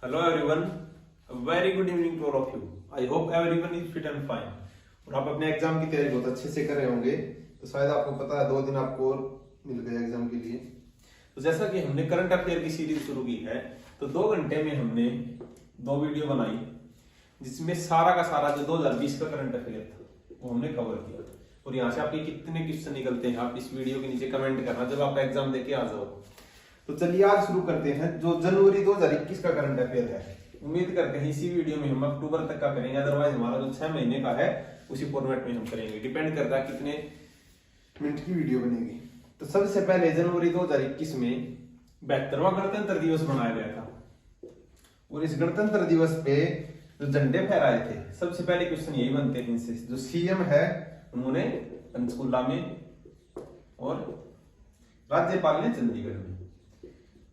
Hello everyone, a very good evening to all of you. I hope everyone is fit and fine. और आप अपने exam की तैयारी बहुत अच्छे से कर रहे होंगे। तो शायद आपको पता है 2 दिन आपको और मिल गए एग्जाम के लिए। तो जैसा कि हमने करंट अफेयर की सीरीज शुरू की है, तो 2 घंटे में हमने 2 वीडियो बनाई जिसमें सारा का सारा जो 2020 का करंट अफेयर था वो हमने कवर किया। और यहाँ से आपके कितने क्वेश्चन निकलते हैं आप इस वीडियो के नीचे कमेंट करना जब आप एग्जाम देके आ जाओ। तो चलिए आज शुरू करते हैं जो जनवरी 2021 का करंट अफेयर है। उम्मीद करते हैं इसी वीडियो में हम अक्टूबर तक का करेंगे, अदरवाइज हमारा जो 6 महीने का है उसी फॉर्मेट में हम करेंगे। डिपेंड करता है कितने मिनट की वीडियो बनेगी। तो सबसे पहले जनवरी 2021 में 72वां गणतंत्र दिवस मनाया गया था। और इस गणतंत्र दिवस पे जो झंडे फहराए थे, सबसे पहले क्वेश्चन यही बनते हैं इनसे। जो सीएम है उन्होंने पंचकुला में और राज्यपाल ने चंडीगढ़ में।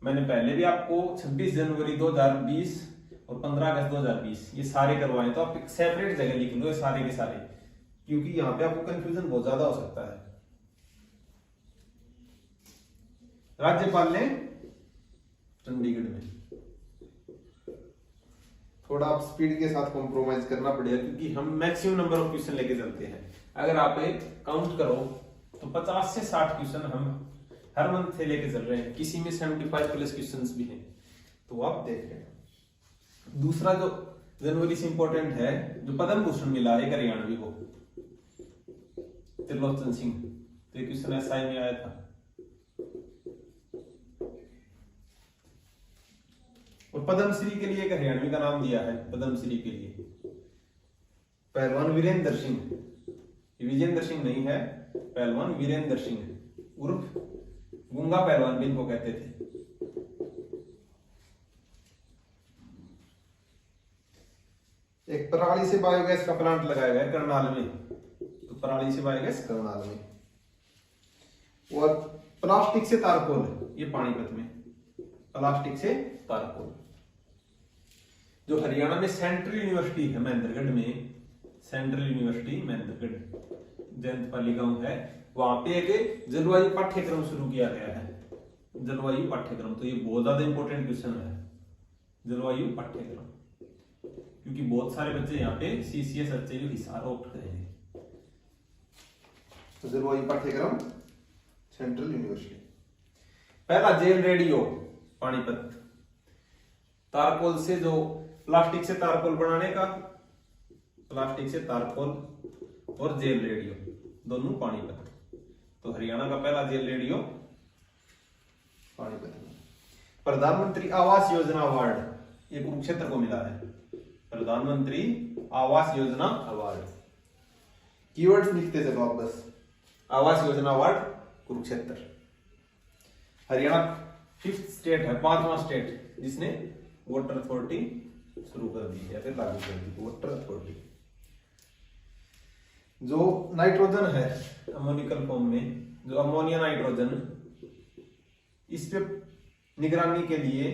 मैंने पहले भी आपको 26 जनवरी 2020 और 15 अगस्त 2020 ये सारे करवाए, तो आप एक सेपरेट जगह लिख लो सारे के सारे, क्योंकि यहाँ पे आपको कंफ्यूजन बहुत ज्यादा हो सकता है। राज्यपाल ने चंडीगढ़ में। थोड़ा आप स्पीड के साथ कॉम्प्रोमाइज करना पड़ेगा क्योंकि हम मैक्सिमम नंबर ऑफ क्वेश्चन लेके चलते हैं। अगर आप एक काउंट करो तो 50 से 60 क्वेश्चन हम हर मंथ से लेके चल रहे हैं, किसी में 75 प्लस क्वेश्चंस भी हैं, तो आप देख रहे हैं। दूसरा जो जनवरी से इंपॉर्टेंट है, जो पद्म भूषण मिला है एक हरियाणवी को, त्रिलोचन सिंह, तो ये क्वेश्चन एसआई में आया था। और पद्मश्री के लिए एक हरियाणवी का नाम दिया है, पद्मश्री के लिए पहलवान वीरेंद्र सिंह। विजेंद्र सिंह नहीं है, पहलवान वीरेंद्र सिंह उर्फ गुंगा पहलवान भी इनको कहते थे। एक पराली से बायोगैस का प्लांट लगाया गया करनाल में। तो पराली से बायोगैस करनाल में। और प्लास्टिक से तारकोल, ये पानीपत में प्लास्टिक से तारकोल। जो हरियाणा में सेंट्रल यूनिवर्सिटी है महेंद्रगढ़ में, सेंट्रल यूनिवर्सिटी महेंद्रगढ़ जयंतपाली गांव है, वहां पे एक जलवायु पाठ्यक्रम शुरू किया गया है। जलवायु पाठ्यक्रम, तो ये बहुत ज्यादा इंपॉर्टेंट क्वेश्चन है, जलवायु पाठ्यक्रम, क्योंकि बहुत सारे बच्चे यहाँ पे सीसीएस एचएयू हिसार ऑप्ट करेंगे। तो जलवायु पाठ्यक्रम सेंट्रल यूनिवर्सिटी। पहला जेल रेडियो पानीपत। तारकोल से जो प्लास्टिक से तारकोल बनाने का, प्लास्टिक से तारकोल और जेल रेडियो दोनों पानीपत। तो हरियाणा का पहला जेल रेडियो पानीपत में। प्रधानमंत्री आवास योजना अवार्ड ये कुरुक्षेत्र को मिला है, प्रधानमंत्री आवास योजना अवार्ड। कीवर्ड्स लिखते चलो आप बस। Awas Yojana award Kurukshetra. Haryana 5th state है, 5वां स्टेट जिसने वाटर अथॉरिटी शुरू कर दी है, फिर लागू कर दी वाटर अथॉरिटी। जो नाइट्रोजन है अमोनिकल फॉर्म में, जो अमोनिया नाइट्रोजन, इस पे निगरानी के लिए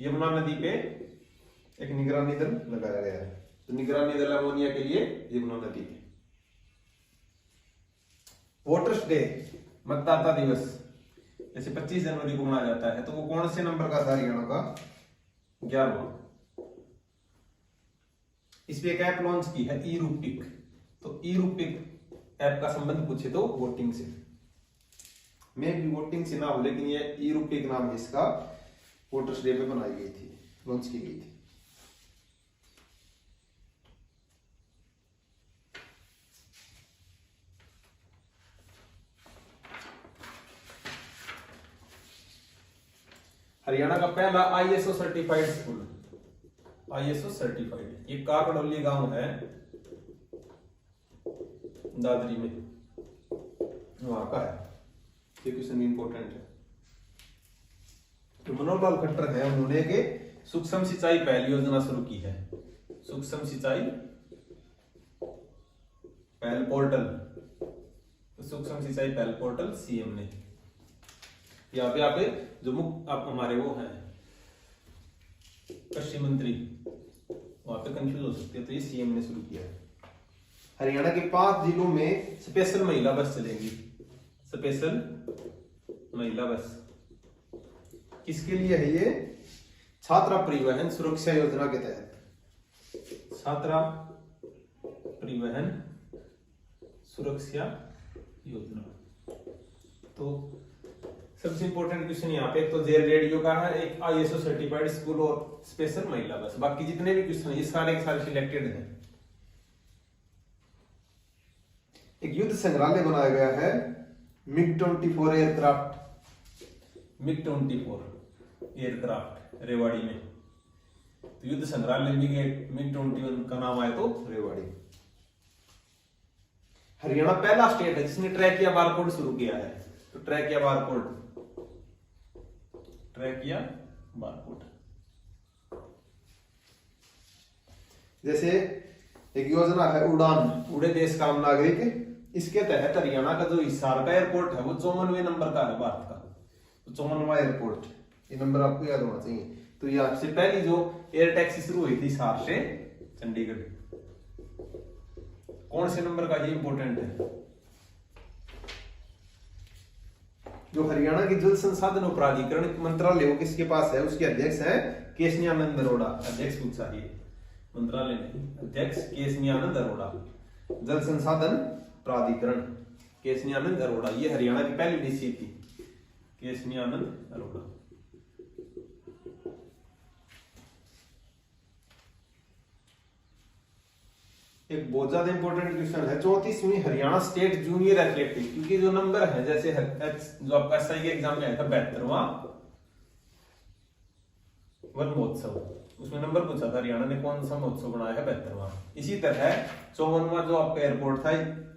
यमुना नदी पे एक निगरानी दल लगाया गया है। तो निगरानी दल अमोनिया के लिए यमुना नदी पे। वोटर्स डे, मतदाता दिवस, जैसे 25 जनवरी को मनाया जाता है, तो वो कौन से नंबर का था हरियाणा का? 11वां। इस पे एक ऐप लॉन्च की है ई रूपिक। तो ई रूपिक ऐप का संबंध पूछे तो वोटिंग से, मैं भी वोटिंग से ना हो, लेकिन ये ई रूपिक नाम है इसका, वोटर्स डे पे बनाई गई थी, लॉन्च की गई थी। हरियाणा का पहला ISO certified school, ISO certified, ये काकड़ोली गांव है दादरी में, वहां का है। ये क्वेश्चन इंपॉर्टेंट है। तो मनोहर लाल खट्टर है, उन्होंने के सूक्ष्म सिंचाई पहल योजना शुरू की है। सूक्ष्म सिंचाई पहल पोर्टल, तो सूक्ष्म सिंचाई पहल पोर्टल सीएम ने। यहाँ पे आप जो मुख्य आप हमारे वो हैं कृषि मंत्री, वहां पे कंफ्यूज हो सकते हैं, तो ये सीएम ने शुरू किया है। हरियाणा के 5 जिलों में स्पेशल महिला बस चलेगी, स्पेशल महिला बस। किसके लिए है ये? छात्रा परिवहन सुरक्षा योजना के तहत। छात्रा परिवहन सुरक्षा योजना। तो सबसे इंपॉर्टेंट क्वेश्चन यहाँ पे एक तो जेल रेडियो का है, एक ISO सर्टिफाइड स्कूल और स्पेशल महिला बस। बाकी जितने भी क्वेश्चन ये सारे के सारे सिलेक्टेड हैं। एक युद्ध संग्रहालय बनाया गया है MiG-24 aircraft. MiG-24 aircraft Rewari में। तो युद्ध संग्रहालय MiG-21 का नाम आया तो रेवाड़ी। हरियाणा पहला स्टेट है जिसने ट्रैकिया बारकोड शुरू किया है। तो ट्रैकिया बारकोड, ट्रैकिया बारकोड। जैसे एक योजना है उड़ान, उड़े देश का आम नागरिक। इसके तहत हरियाणा का जो हिसार का एयरपोर्ट है वो 54वें नंबर का है भारत का। तो 54वां एयरपोर्ट, ये नंबर आपको याद होना चाहिए। तो यहाँ से पहली जो एयर टैक्सी शुरू हुई थी हिसार से चंडीगढ़, कौन से नंबर का, ये इंपॉर्टेंट है। जो हरियाणा की जल संसाधन प्राधिकरण मंत्रालय वो किसके पास है, उसके अध्यक्ष है केशनियानंद अरोड़ा। अध्यक्ष पूछा ये, मंत्रालय नहीं, अध्यक्ष केशनियानंद अरोड़ा। जल संसाधन प्राधिकरण केशनियानंद अरोड़ा, ये हरियाणा की पहली डीसी थी, केशनियानंद अरोड़ा। एक बहुत ज्यादा इंपॉर्टेंट क्वेश्चन है 34वीं हरियाणा स्टेट जूनियर एथलेटिक, क्योंकि जो नंबर है जैसे जो आपका SI के एग्जाम में आया था 72वां वन महोत्सव, उसमें नंबर पूछा था हरियाणा ने कौन सा महोत्सव बनाया है 72वां। इसी तरह 54वां जो आपका एयरपोर्ट था,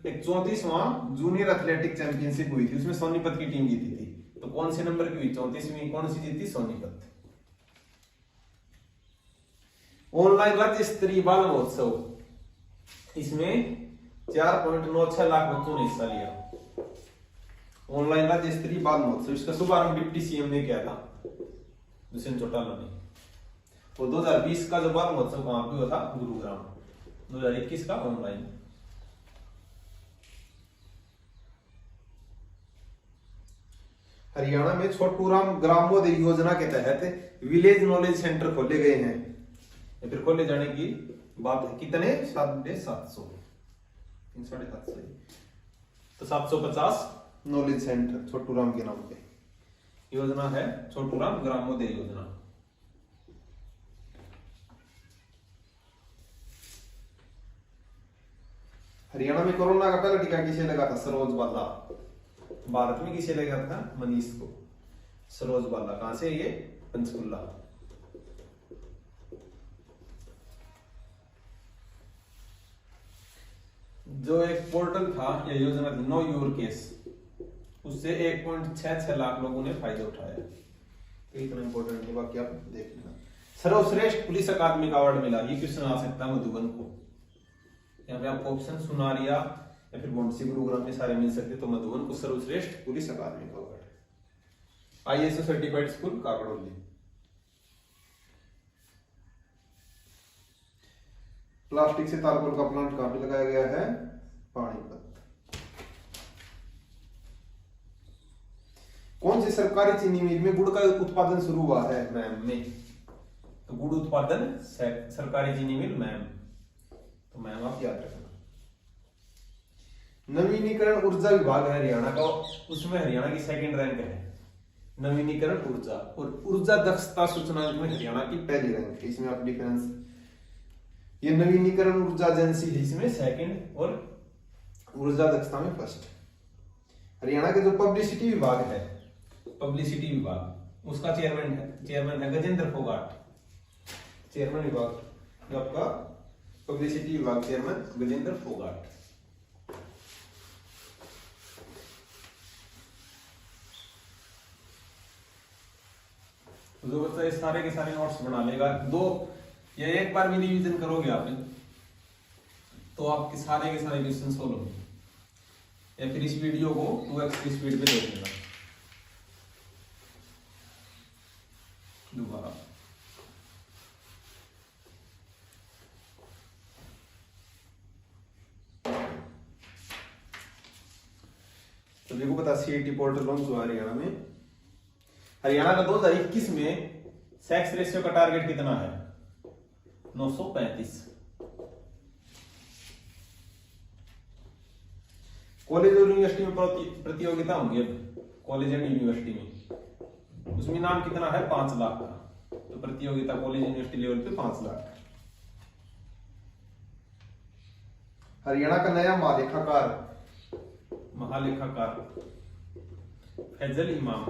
एक 34वां जूनियर एथलेटिक चैंपियनशिप हुई थी, उसमें सोनीपत की टीम जीती थी। तो कौन से नंबर की हुई 34वीं, कौन सी जीती, सोनीपत। ऑनलाइन राज्य स्तरीय बाल महोत्सव, इसमें 4.96 लाख बच्चों ने हिस्सा लिया। ऑनलाइन राज्य स्तरीय बाल महोत्सव, इसका शुभारंभ डिप्टी CM ने किया था, दुष्यंत चौटाला ने। और 2020 का जो बाल महोत्सव कहां पे हुआ था, गुरुग्राम। 2021 का ऑनलाइन। हरियाणा में छोटूराम ग्रामोदय योजना के तहत विलेज नॉलेज सेंटर खोले गए हैं, या फिर खोले जाने की बात है। कितने, 750, 750, तो 750 नॉलेज सेंटर छोटूराम के नाम पे योजना है, छोटूराम ग्रामोदय योजना। हरियाणा में कोरोना का पहला टीका किसे लगा था, सरोज बाला। भारत में किसे लगा था, मनीष को। सरोज बाला कहां से, ये पंचकुला। जो एक पोर्टल था या योजना थी नो योर केस, उससे 1.66 लाख लोगों ने फायदा उठाया। इतना इंपॉर्टेंट है, बाकी आप देख लेना। सर्वश्रेष्ठ पुलिस अकादमी का अवार्ड मिला, ये क्वेश्चन आ सकता है मधुबन को। यहाँ पे आपको ऑप्शन सुनारिया या फिर बॉन्डसी गुरुग्राम में सारे मिल सकते, तो मधुबन को सर्वश्रेष्ठ पुलिस अकादमी का award. ISO certified school Kakroli. Plastic से तारकोल का प्लांट कहां पे लगाया गया है, पानीपत। कौन सी सरकारी चीनी मिल में गुड़ का उत्पादन शुरू हुआ है, मैम में। तो गुड़ उत्पादन सरकारी चीनी मिल मैम, तो मैम आप याद रखना। नवीनीकरण ऊर्जा विभाग है हरियाणा का, उसमें हरियाणा की सेकंड रैंक है, नवीनीकरण ऊर्जा। और ऊर्जा दक्षता सूचकांक में हरियाणा की पहली रैंक है। इसमें आप डिफरेंस, ये नवीनीकरण ऊर्जा एजेंसी है, इसमें सेकंड और ऊर्जा दक्षता में फर्स्ट। हरियाणा के जो पब्लिसिटी विभाग है, पब्लिसिटी विभाग, उसका चेयरमैन है गजेंद्र फोगाट। चेयरमैन विभाग जो आपका पब्लिसिटी विभाग, चेयरमैन गजेंद्र फोगाट। तो जो बच्चा ये सारे के सारे नोट्स बना लेगा, दो या एक बार भी रिवीजन करोगे आप, तो आपके सारे के सारे क्वेश्चन सोल्व होंगे। या फिर इस वीडियो को 2x की स्पीड पे देख लेना दोबारा। तो देखो पता CIT पोर्टल लॉन्च हुआ हरियाणा में। हरियाणा का 2021 में सेक्स रेशियो का टारगेट कितना है? 935। कॉलेज और यूनिवर्सिटी में प्रतियोगिता होंगी अब, कॉलेज एंड यूनिवर्सिटी में, उसमें नाम कितना है? 5 लाख का। तो प्रतियोगिता कॉलेज यूनिवर्सिटी लेवल पे 5 लाख। हरियाणा का नया महालेखाकार फैजल इमाम।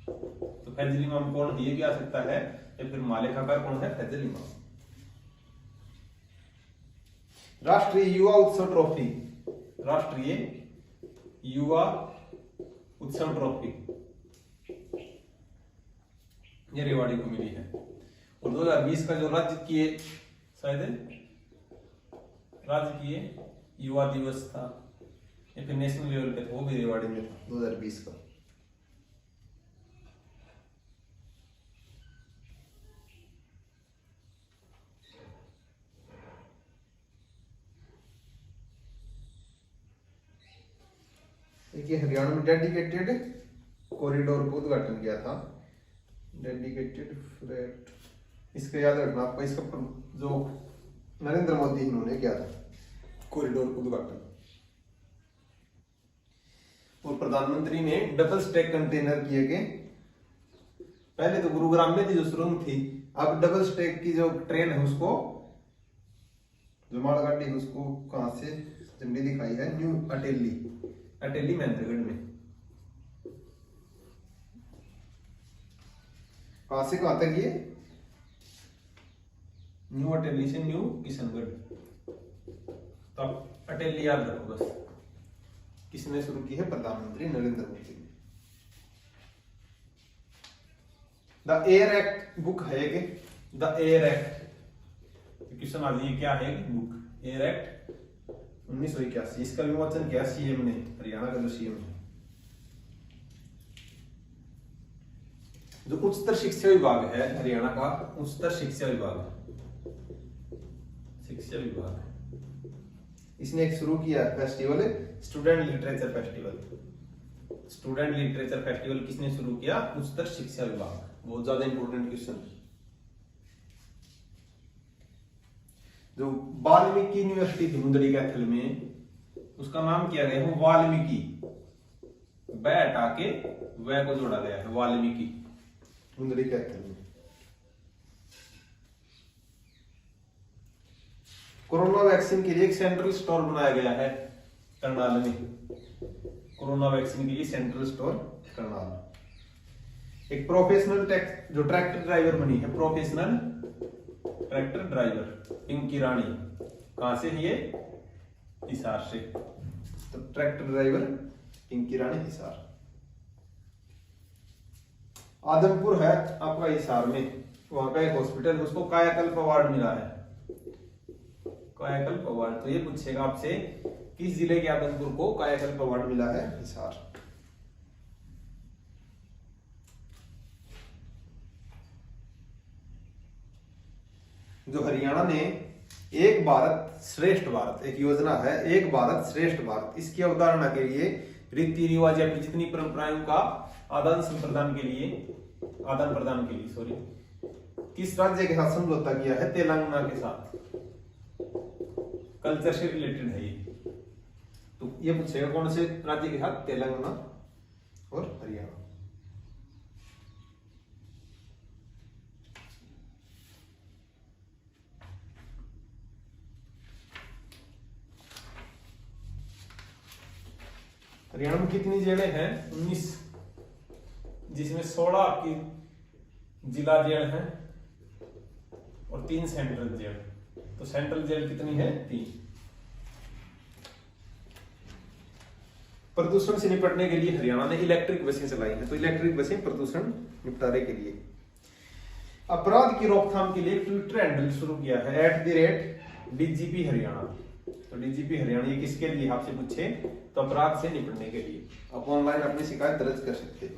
तो फैजल इमाम कौन है, ये भी आ सकता है, या फिर महालेखाकार कौन है? फैजल इमाम। राष्ट्रीय युवा उत्सव ट्रॉफी, राष्ट्रीय युवा उत्सव ट्रॉफी ये रेवाड़ी को मिली है। और 2020 का जो राजकीय शायद राजकीय युवा दिवस था या फिर नेशनल लेवल पे, वो भी रेवाड़ी में था 2020 का। देखिए हरियाणा में डेडिकेटेड कॉरिडोर का उद्घाटन किया था, डेडिकेटेड फ्रेट, इसका याद रखना आपको, इसका जो नरेंद्र मोदी इन्होंने किया था कॉरिडोर का उद्घाटन। और प्रधानमंत्री ने डबल स्टैक कंटेनर किए गए। पहले तो गुरुग्राम में थी जो सुरंग थी, अब डबल स्टैक की जो ट्रेन है उसको, जो मालगाड़ी है उसको कहां से झंडी दिखाई है? न्यू अटेली, अटेली महेंद्रगढ़ में। कहां से कहां तक ये? न्यू अटेली से न्यू किशनगढ़। तो अटेली याद रखो बस। किसने शुरू की है? प्रधानमंत्री नरेंद्र मोदी ने। द एयर एक्ट बुक है कि द एयर एक्ट, क्वेश्चन आज ये क्या है? बुक एयर एक्ट 1981, इसका विमोचन किया सीएम ने, हरियाणा का जो सीएम है। जो उच्चतर शिक्षा विभाग है हरियाणा का, उच्चतर शिक्षा विभाग है, इसने एक शुरू किया festival, student literature festival. Student literature festival किसने शुरू किया? उच्चतर शिक्षा विभाग। बहुत ज्यादा इंपॉर्टेंट क्वेश्चन। जो वाल्मीकि यूनिवर्सिटी थी मुंदरी कैथल में, उसका नाम किया गया है वाल्मीकि, बै हटा के वै को जोड़ा गया है, वाल्मीकि मुंदरी कैथल में। कोरोना वैक्सीन के लिए एक सेंट्रल स्टोर बनाया गया है करनाल में। कोरोना वैक्सीन के लिए सेंट्रल स्टोर करनाल। एक प्रोफेशनल जो ट्रैक्टर ड्राइवर बनी है, प्रोफेशनल ट्रैक्टर ड्राइवर पिंकी रानी, कहां से? ये हिसार से। तो ट्रैक्टर ड्राइवर पिंकी रानी हिसार। आदमपुर है आपका हिसार में, वहां का एक हॉस्पिटल, उसको कायाकल्प अवार्ड मिला है, कायाकल्प अवार्ड। तो ये पूछेगा आपसे किस जिले के आदमपुर को कायाकल्प अवार्ड मिला है? हिसार। जो हरियाणा ने एक भारत श्रेष्ठ भारत, एक योजना है एक भारत श्रेष्ठ भारत, इसकी अवधारणा के लिए रीति रिवाज या जितनी परंपराओं का आदान प्रदान के लिए किस राज्य के साथ समझौता किया है? तेलंगाना के साथ। कल्चर से रिलेटेड है ये। तो ये पूछेगा कौन से राज्य के साथ? तेलंगाना और हरियाणा। हरियाणा में कितनी जेलें हैं? 19, जिसमें 16 आपकी जिला जेल है और 3 सेंट्रल जेल। तो सेंट्रल जेल कितनी है? 3। प्रदूषण से निपटने के लिए हरियाणा ने इलेक्ट्रिक बसें चलाई हैं। तो इलेक्ट्रिक बसें प्रदूषण निपटाने के लिए। अपराध की रोकथाम के लिए ट्विटर हैंडल शुरू किया है @DGP हरियाणा। तो डीजीपी हरियाणा ये किसके लिए आपसे पूछे? तो अपराध से निपटने के लिए। आप ऑनलाइन अपनी शिकायत दर्ज कर सकते हो।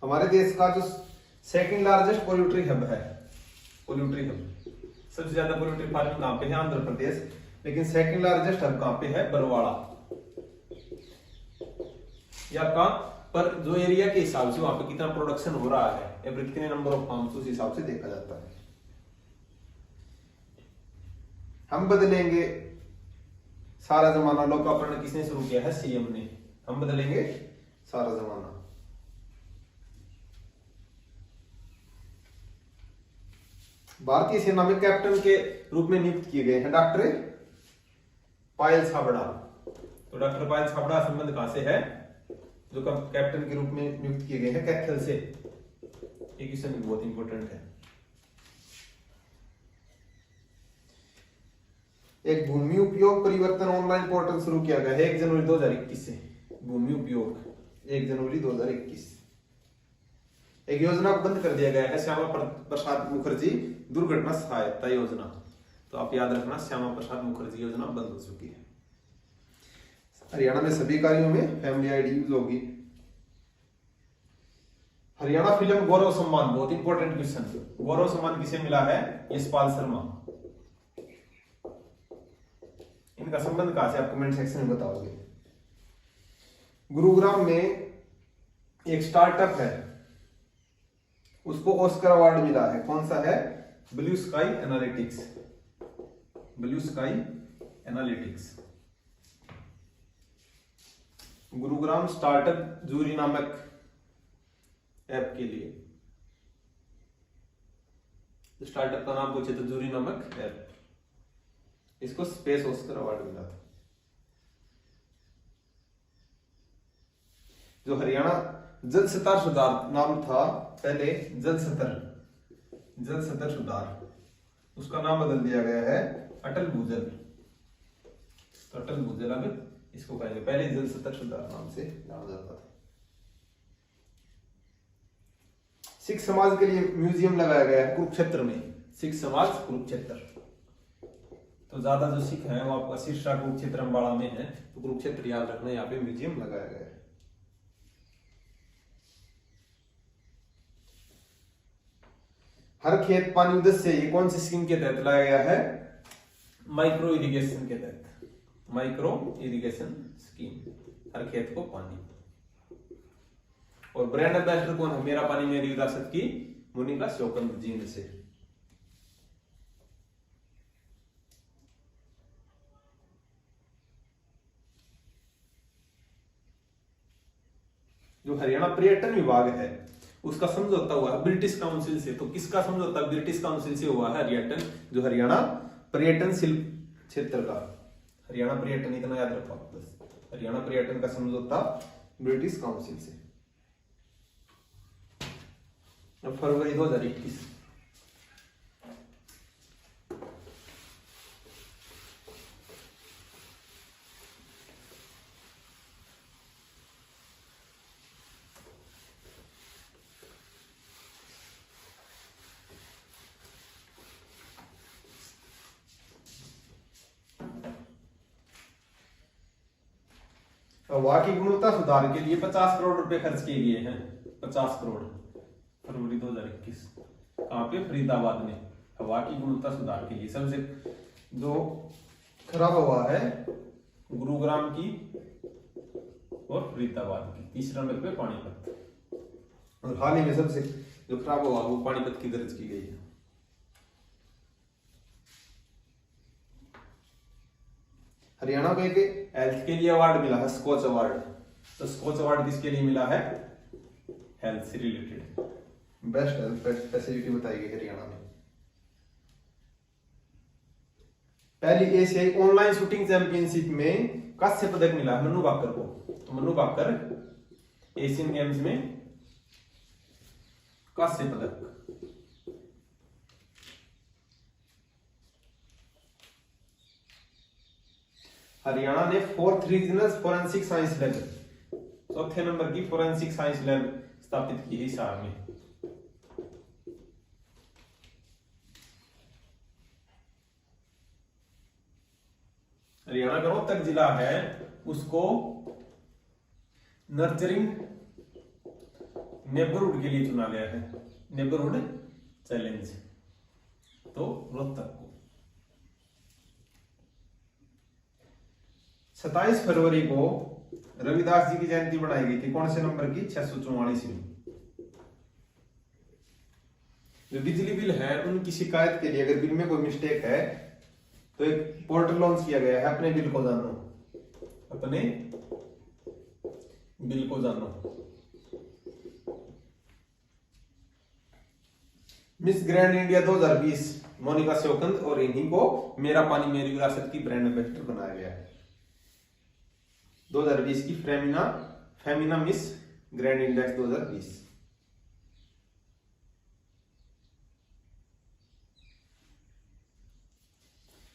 हमारे देश का जो सेकंड लार्जेस्ट पोल्ट्री हब है, सबसे ज्यादा पोल्ट्री फार्मिंग कहां पे है? आंध्र प्रदेश। लेकिन सेकंड लार्जेस्ट हब कहां पे है? बरवाड़ा। या आपका पर जो एरिया के हिसाब से वहां पे कितना प्रोडक्शन हो रहा है या फिर कितने नंबर ऑफ फार्म्स उस हिसाब से देखा जाता है। हम बदलेंगे सारा जमाना, लोकार्पण किसने शुरू किया है? सीएम ने। हम बदलेंगे सारा जमाना। भारतीय सेना में कैप्टन के रूप में नियुक्त किए गए हैं डॉक्टर पायल छाबड़ा। तो डॉक्टर पायल छाबड़ा संबंध कहां से है? जो कैप्टन के रूप में नियुक्त किए गए हैं कैथल से। ये क्वेश्चन भी बहुत इंपॉर्टेंट है। एक भूमि उपयोग परिवर्तन ऑनलाइन पोर्टल शुरू किया गया है 1 जनवरी 2021 से। भूमि उपयोग 1 जनवरी 2021। एक योजना को बंद कर दिया गया है, श्यामा प्रसाद मुखर्जी दुर्घटना सहायता योजना। तो आप याद रखना, श्यामा प्रसाद मुखर्जी योजना बंद हो चुकी है। हरियाणा में सभी कार्यों में फैमिली आईडी यूज होगी। हरियाणा फिल्म गौरव सम्मान, बहुत इंपॉर्टेंट क्वेश्चन। गौरव सम्मान किसे मिला है? यशपाल शर्मा। इनका संबंध कहां से? आप कमेंट सेक्शन में बताओगे। गुरुग्राम में एक स्टार्टअप है, उसको ऑस्कर अवार्ड मिला है। कौन सा है? Blue Sky Analytics. Blue Sky Analytics. Gurugram startup Zuri नामक ऐप के लिए। स्टार्टअप का नाम पूछे तो जूरी नामक ऐप, इसको स्पेस ऑस्कर अवार्ड मिला था। जो हरियाणा जल स्तर सुधार नाम था पहले, जल स्तर सुधार, उसका नाम बदल दिया गया है अटल भूजल। तो अटल भूजल अब इसको कहेंगे, पहले जल स्तर सुधार नाम से जाना जाता था। सिख समाज के लिए म्यूजियम लगाया गया है कुरुक्षेत्र में। सिख समाज कुरुक्षेत्र। तो ज्यादा जो सिख हैं वो आपका सिरसा कुरुक्षेत्र अम्बाड़ा में है, तो कुरुक्षेत्र याद रखना, यहाँ पे म्यूजियम लगाया गया है। हर खेत पानी उद्देश्य, ये कौन सी स्कीम के तहत लाया गया है? माइक्रो इरिगेशन के तहत। माइक्रो इरिगेशन स्कीम, हर खेत को पानी। और ब्रांड एम्बेसडर कौन है? मेरा पानी मेरी विरासत की मोनिका शोकंद जी में से। जो हरियाणा पर्यटन विभाग है उसका समझौता हुआ है ब्रिटिश काउंसिल से। तो किसका समझौता ब्रिटिश काउंसिल से हुआ है? हरियाणा पर्यटन शिल्प क्षेत्र का। हरियाणा पर्यटन, इतना याद रखो बस, हरियाणा पर्यटन का समझौता ब्रिटिश काउंसिल से। अब फरवरी 2021। हवा की गुणवत्ता सुधार के लिए 50 करोड़ रुपए खर्च किए गए हैं। 50 करोड़ फरवरी 2021। कहां पे? फरीदाबाद में। हवा की गुणवत्ता सुधार के लिए सबसे जो खराब हवा है गुरुग्राम की और फरीदाबाद की, तीसरा नंबर पे पानीपत। और हाल ही में सबसे जो खराब हवा वो पानीपत की दर्ज की गई है। हरियाणा को एक हेल्थ के लिए अवार्ड मिला है, स्कॉच अवार्ड। तो स्कॉच अवार्ड किसके लिए मिला है? हेल्थ से रिलेटेड बेस्ट हेल्थ फैसिलिटी बताई गई हरियाणा में। पहली एशियाई ऑनलाइन शूटिंग चैंपियनशिप में कांस्य पदक मिला है मनु भाकर को। तो मनु भाकर एशियन गेम्स में कांस्य पदक। हरियाणा ने 4th regional forensic science lab, चौथे नंबर की फोरेंसिक साइंस लैब स्थापित की हिसार में। हरियाणा का रोहतक जिला है, उसको नर्चरिंग नेबरहुड के लिए चुना गया है। Neighbourhood challenge. तो रोहतक को 27 फरवरी को रविदास जी की जयंती बनाई गई थी, कौन से नंबर की? 644। जो बिजली बिल है उनकी शिकायत के लिए अगर बिल में कोई मिस्टेक है तो एक पोर्टल लॉन्च किया गया है, अपने बिल को जानो, अपने बिल को जानो। Miss grand India 2020 Monika Shokand और इन्हीं को मेरा पानी मेरी विरासत की ब्रांड एम्बेसडर बनाया गया है। 2020 की Femina miss grand index 2020।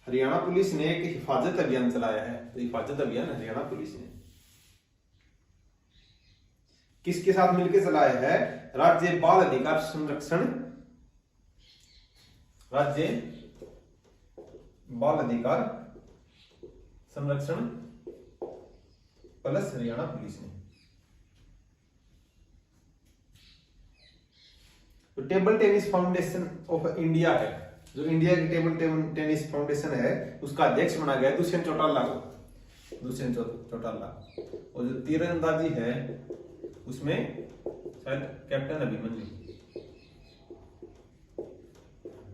Haryana police ने एक हिफाजत अभियान चलाया है, तो हिफाजत अभियान हरियाणा पुलिस ने किसके साथ मिलकर चलाया है? राज्य बाल अधिकार संरक्षण, राज्य बाल अधिकार संरक्षण प्लस हरियाणा पुलिस ने। तो table tennis foundation of India है, जो इंडिया की टेबल टेनिस फाउंडेशन है उसका अध्यक्ष बना गया दुष्यंत चौटाला को, दुष्यंत चौटाला। और जो तीरंदाजी है उसमें शायद कैप्टन अभिमन्यु।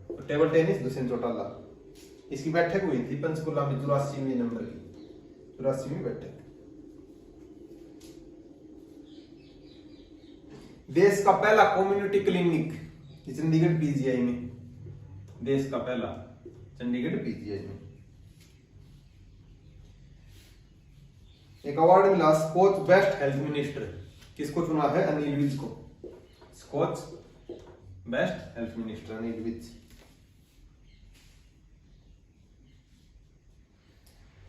तो टेबल टेनिस दुष्यंत चौटाला। इसकी बैठक हुई थी पंचकुला में 84वें नंबर की, 84वीं बैठक। देश का पहला कम्युनिटी क्लिनिक चंडीगढ़ पीजीआई में, देश का पहला चंडीगढ़ पीजीआई में। एक अवार्ड मिला स्कॉच बेस्ट हेल्थ मिनिस्टर, किसको चुना है? अनिल विज को। Skoch best health minister Anil Vij.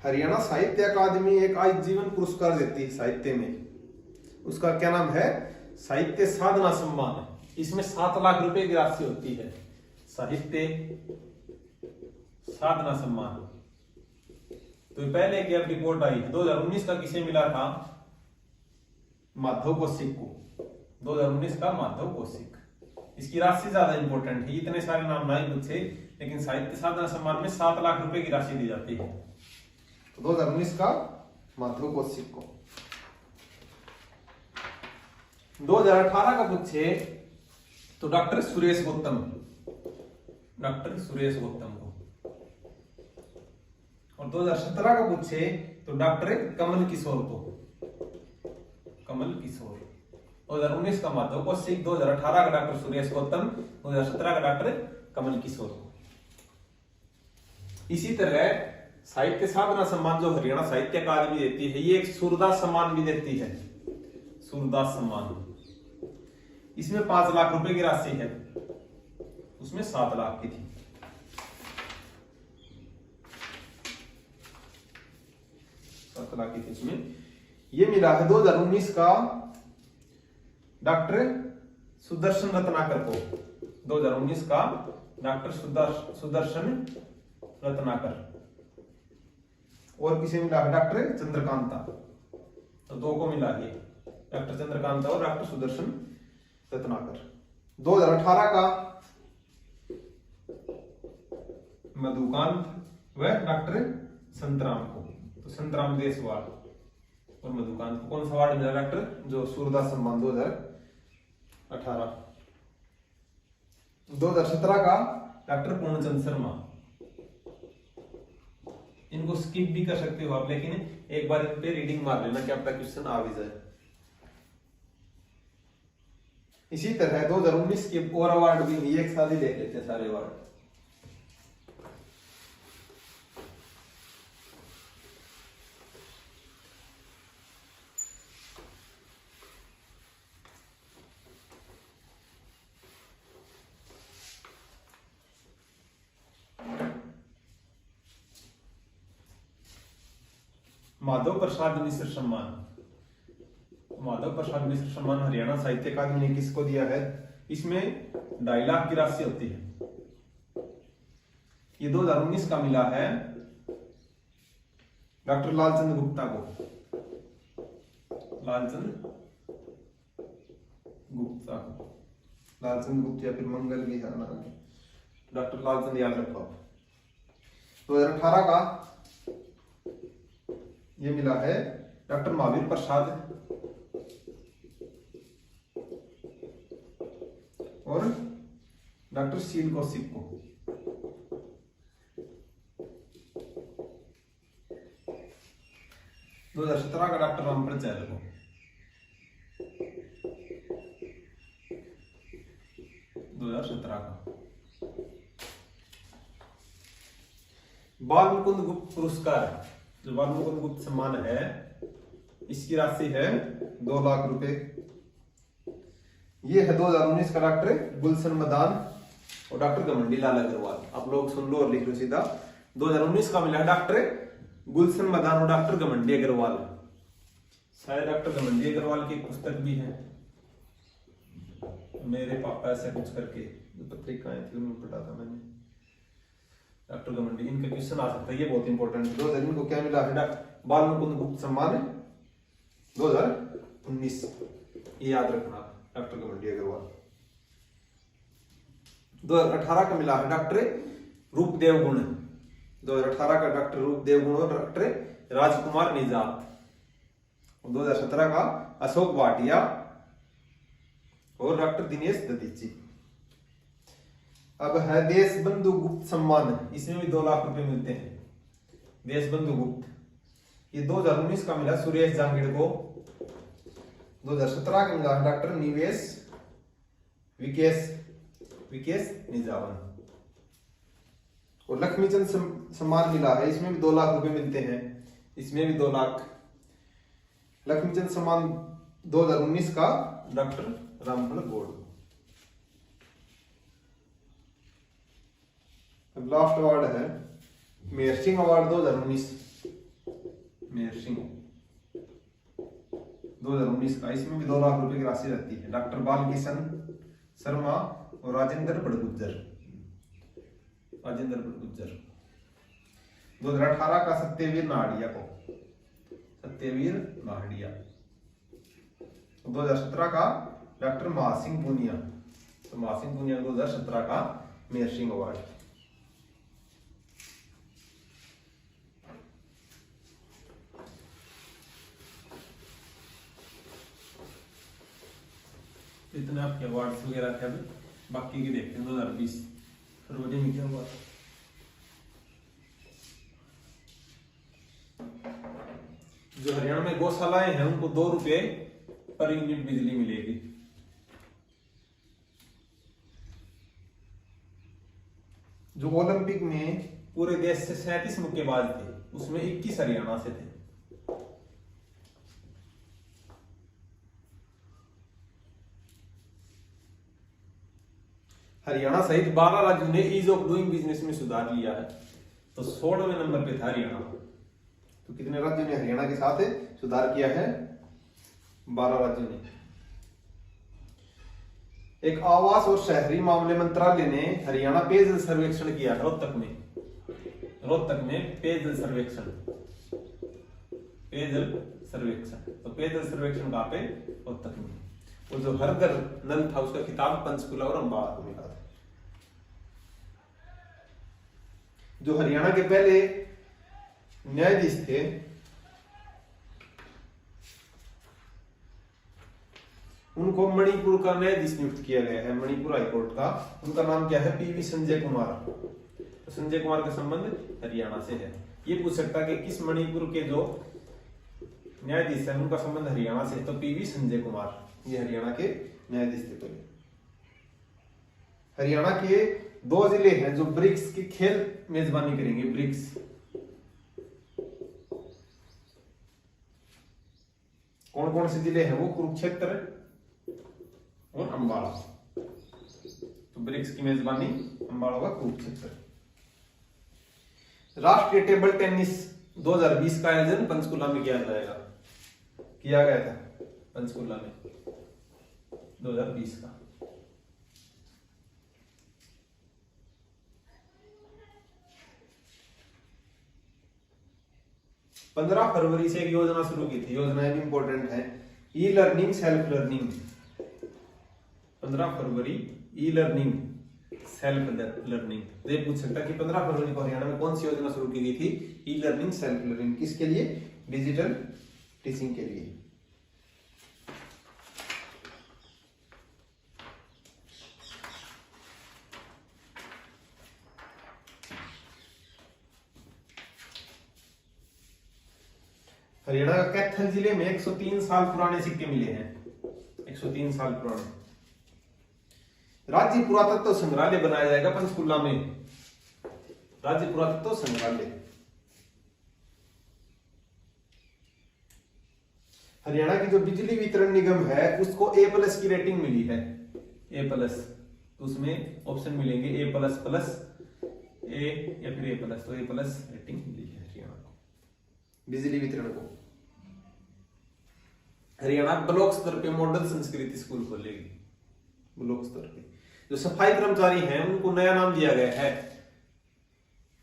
Haryana Sahitya Akademi एक आजीवन पुरस्कार देती है साहित्य में, उसका क्या नाम है? साहित्य साधना सम्मान। इसमें 7 लाख रुपए की राशि होती है, साहित्य साधना सम्मान। तो पहले की अब रिपोर्ट आई 2019 का किसे मिला था? माधव कौशिक को, 2019 का माधव कौशिक। इसकी राशि ज्यादा इंपॉर्टेंट है, इतने सारे नाम ना ही पूछे, लेकिन साहित्य साधना सम्मान में 7 लाख रुपए की राशि दी जाती है। तो 2019 का माधव कौशिक को। 2018 का पूछे तो डॉक्टर सुरेश गौतम, डॉक्टर सुरेश गौतम को। और 2017 का पूछे तो डॉक्टर कमल किशोर को, कमल किशोर। 2019 का माधव कौशिक, 2018 का डॉक्टर सुरेश गौतम, 2017 का डॉक्टर कमल किशोर को। इसी तरह साहित्य साधना सम्मान जो हरियाणा साहित्य अकादमी देती है, ये एक सूरदास सम्मान भी देती है, सूरदास सम्मान। इसमें 5 लाख रुपए की राशि है, उसमें 7 लाख की थी। इसमें ये मिला है 2019 का डॉक्टर सुदर्शन रत्नाकर को, 2019 का डॉक्टर सुदर्शन रत्नाकर। और किसे मिला है? डॉक्टर चंद्रकांता। तो 2 को मिला है, डॉक्टर चंद्रकांता और डॉक्टर सुदर्शन रत्नाकर। 2018 का मधुकांत व डॉक्टर संतराम को, तो संतराम देशवाल और मधुकांत को कौन सा अवार्ड मिला? डॉक्टर जो सूरदास सम्मान 2018। 2017 का डॉक्टर पूर्णचंद शर्मा। इनको स्किप भी कर सकते हो आप, लेकिन एक बार इन पे रीडिंग मार लेना कि आपका क्वेश्चन आ भी जाए। इसी तरह 2019 के और अवार्ड भी एक साथ ही देख लेते हैं सारे अवार्ड। माधव प्रसाद मिश्र सम्मान, माधव प्रसाद मिश्र सम्मान हरियाणा साहित्य अकादमी ने किसको दिया है? इसमें 2.5 लाख की राशि होती है। ये 2019 का मिला है डॉक्टर लालचंद गुप्ता को, लालचंद गुप्ता को, लालचंद गुप्ता या फिर मंगल विहार नाम, डॉक्टर लालचंद याद रखो। 2018 का ये मिला है डॉक्टर महावीर प्रसाद और डॉक्टर शील कौशिक को। दो 2017 का डॉक्टर रामप्रसाद चैल को। 2017 का बाल मुकुंद गुप्त पुरस्कार, जो बाल मुकुंद गुप्त सम्मान है, इसकी राशि है 2 लाख रुपए। ये है 2019 का डॉक्टर गुलशन मदान और डॉक्टर घमंडी लाल अग्रवाल। आप लोग सुन लो और लिख लो सीधा। 2019 का मिला डॉक्टर गुलशन मदान और डॉक्टर घमंडी अग्रवाल। शायद डॉक्टर घमंडी अग्रवाल की एक पुस्तक भी है, मेरे पापा ऐसा कुछ करके, जो पत्रिकाएं थी उनमें पढ़ा था मैंने। डॉक्टर घमंडी, इनका क्वेश्चन आ सकता है, ये बहुत इंपॉर्टेंट है। 2000 इनको क्या मिला है? बाल मुकुंद गुप्त सम्मान 2019, ये याद रखना डॉक्टर घमंडी अग्रवाल। 2018 का मिला है डॉक्टर रूपदेव गुण। 2018 का डॉक्टर रूपदेव गुण और डॉक्टर राजकुमार निजात। 2017 का अशोक भाटिया और डॉक्टर दिनेश ददीची। अब है देश बंधु गुप्त सम्मान, इसमें भी 2 लाख रुपए मिलते हैं। देश बंधु गुप्त, ये 2019 का मिला सुरेश जांगीड़ को। 2017 का मिला डॉक्टर निवेश विकेश निजावन। और लक्ष्मीचंद सम्मान मिला है, इसमें भी 2 लाख रुपए मिलते हैं। इसमें भी 2 लाख। लक्ष्मीचंद सम्मान 2019 का डॉक्टर रामफल गौड़। अब लास्ट अवार्ड है मेहर सिंह अवार्ड 2019। मेहर सिंह 2019 का, इसमें भी 2 लाख रुपए की राशि रहती है। डॉक्टर बालकिशन शर्मा और राजेंद्र बड़गुज्जर। 2018 का सत्यवीर नाहडिया को। 2017 का डॉक्टर महासिंह पुनिया। तो महासिंह पुनिया 2017 का मेहर सिंह अवार्ड। इतने आपके अवार्ड्स वगैरह थे। अभी बाकी की देखते हैं 2020 फरवरी में क्या हुआ। जो हरियाणा में गौशालाएं हैं उनको 2 रुपए पर यूनिट बिजली मिलेगी। जो ओलंपिक में पूरे देश से 37 मुक्केबाज थे, उसमें 21 हरियाणा से थे। हरियाणा सहित 12 राज्यों ने ईज ऑफ डूइंग बिजनेस में सुधार लिया है। तो 16वें नंबर पे था हरियाणा। तो कितने राज्यों ने हरियाणा के साथ सुधार किया है? 12 राज्यों ने। एक आवास और शहरी मामले मंत्रालय ने हरियाणा पेयजल सर्वेक्षण किया रोहतक में। पेयजल सर्वेक्षण। तो पेयजल सर्वेक्षण कहां पे? रोहतक में। और जो हर घर नल था उसका खिताब पंचकुला और अंबाला को मिला था। जो हरियाणा के पहले न्यायाधीश थे उनको मणिपुर का न्यायाधीश नियुक्त किया गया है, मणिपुर हाईकोर्ट का। उनका नाम क्या है? पीवी संजय कुमार। तो संजय कुमार का संबंध हरियाणा से है। ये पूछ सकता है कि किस मणिपुर के जो न्यायाधीश है उनका संबंध हरियाणा से, तो पीवी संजय कुमार, ये हरियाणा के न्यायाधीश थे पहले। हरियाणा के 2 जिले हैं जो ब्रिक्स की खेल मेजबानी करेंगे। ब्रिक्स कौन कौन से जिले हैं? वो कुरुक्षेत्र और अंबाला। तो ब्रिक्स की मेजबानी अंबाला व कुरुक्षेत्र। राष्ट्रीय टेबल टेनिस 2020 का आयोजन पंचकुला में किया गया था पंचकुला में 2020 का। 15 फरवरी से एक योजना शुरू की थी। योजनाएं भी इंपॉर्टेंट है। E learning self learning. 15 फरवरी ई लर्निंग सेल्फ लर्निंग। तो ये पूछ सकता है कि 15 फरवरी को हरियाणा में कौन सी योजना शुरू की गई थी? E learning self learning. किसके लिए? डिजिटल टीचिंग के लिए। हरियाणा का कैथल जिले में 103 साल पुराने सिक्के मिले हैं, 103 साल पुराने। राज्य पुरातत्व संग्रहालय बनाया जाएगा पंचकुला में, राज्य पुरातत्व संग्रहालय। हरियाणा की जो बिजली वितरण निगम है उसको A+ की रेटिंग मिली है, A+। उसमें ऑप्शन मिलेंगे A++ A या फिर A+, तो A+ रेटिंग मिली है हरियाणा को, बिजली वितरण को। हरियाणा ब्लॉक स्तर पे मॉडल संस्कृति स्कूल खोलेगी, ब्लॉक स्तर पे। जो सफाई कर्मचारी हैं उनको नया नाम दिया गया है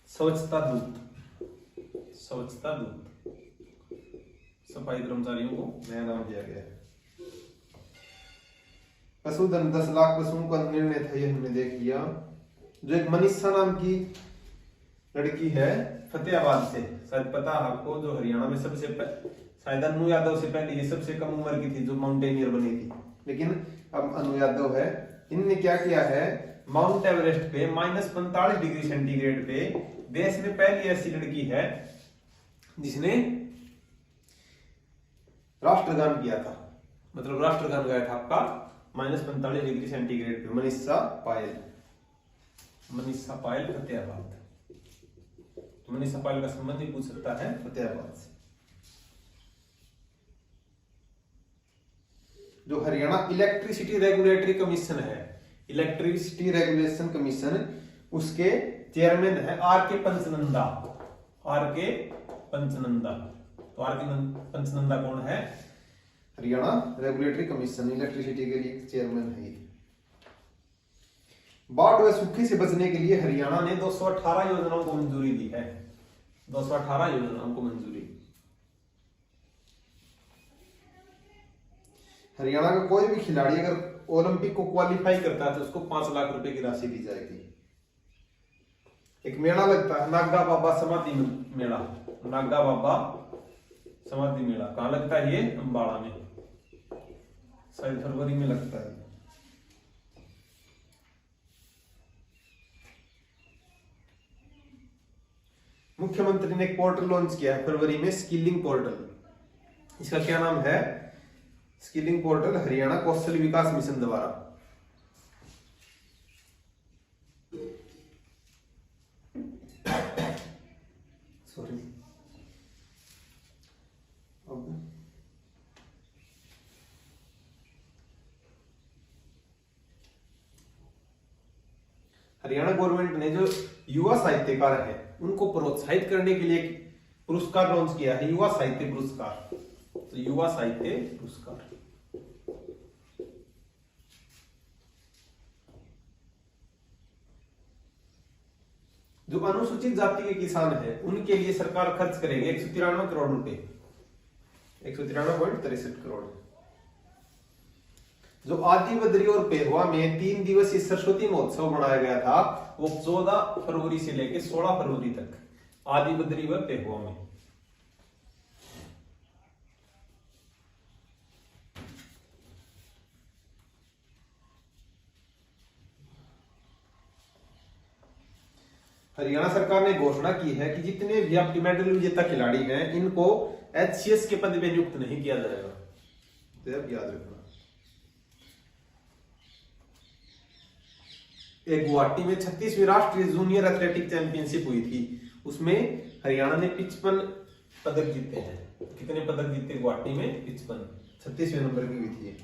स्वच्छता दूत, स्वच्छता दूत। सफाई कर्मचारियों को नया नाम दिया गया है। पशुधन 10 लाख पशुओं का निर्णय था, ये हमने देख लिया। जो एक मनीषा नाम की लड़की है फतेहाबाद से, शायद पता है आपको, जो हरियाणा में सबसे शायद अनु यादव से पहले ये सबसे कम उम्र की थी जो माउंटेनियर बनी थी, लेकिन अब अनु यादव है। इनने क्या किया है, माउंट एवरेस्ट पे -45 डिग्री सेंटीग्रेड पे देश में पहली ऐसी लड़की है जिसने राष्ट्रगान किया था, मतलब राष्ट्रगान गाया था आपका -45 डिग्री सेंटीग्रेड पे। मनीषा पायल, मनीषा पायल फतेहाबाद। तो मनीषा पायल का संबंध ही पूछ सकता है फतेहाबाद से। जो हरियाणा इलेक्ट्रिसिटी रेगुलेटरी कमीशन है, इलेक्ट्रिसिटी रेगुलेशन कमीशन, उसके चेयरमैन है R.K. पंचनंदा, R.K. पंचनंदा। तो R.K. पंचनंदा कौन है, हरियाणा रेगुलेटरी कमीशन इलेक्ट्रिसिटी के लिए चेयरमैन है। बाढ़ व सूखे से बचने के लिए हरियाणा ने 218 योजनाओं को मंजूरी दी है, 218 योजनाओं को मंजूरी। हरियाणा का कोई भी खिलाड़ी अगर ओलंपिक को क्वालिफाई करता है तो उसको 5 लाख रुपए की राशि दी जाएगी। एक मेला लगता है नागा बाबा समाधि मेला, नागा बाबा समाधि मेला कहाँ लगता है, ये अंबाला में, शायद फरवरी में लगता है। मुख्यमंत्री ने एक पोर्टल लॉन्च किया है फरवरी में, स्किलिंग पोर्टल। इसका क्या नाम है, स्किलिंग पोर्टल हरियाणा कौशल विकास मिशन द्वारा। सॉरी, हरियाणा गवर्नमेंट ने जो युवा साहित्यकार है उनको प्रोत्साहित करने के लिए पुरस्कार लॉन्च किया है, युवा साहित्य पुरस्कार। तो युवा साहित्य पुरस्कार। जो अनुसूचित जाति के किसान हैं उनके लिए सरकार खर्च करेगी 193 करोड़ रुपए, 193.63 करोड़। जो आदि बद्री और पेहुआ में 3 दिवसीय सरस्वती महोत्सव मनाया गया था वो 14 फरवरी से लेकर 16 फरवरी तक, आदि बद्री व पेहुआ में। हरियाणा सरकार ने घोषणा की है कि जितने भी आपके मेडल विजेता खिलाड़ी हैं इनको HCS के पद पे नियुक्त नहीं किया जाएगा, तो अब याद रखना। एक गुवाहाटी में 36वीं राष्ट्रीय जूनियर एथलेटिक चैंपियनशिप हुई थी, उसमें हरियाणा ने 55 पदक जीते हैं। कितने पदक जीते गुवाहाटी में, 55, 36वें नंबर की हुई थी।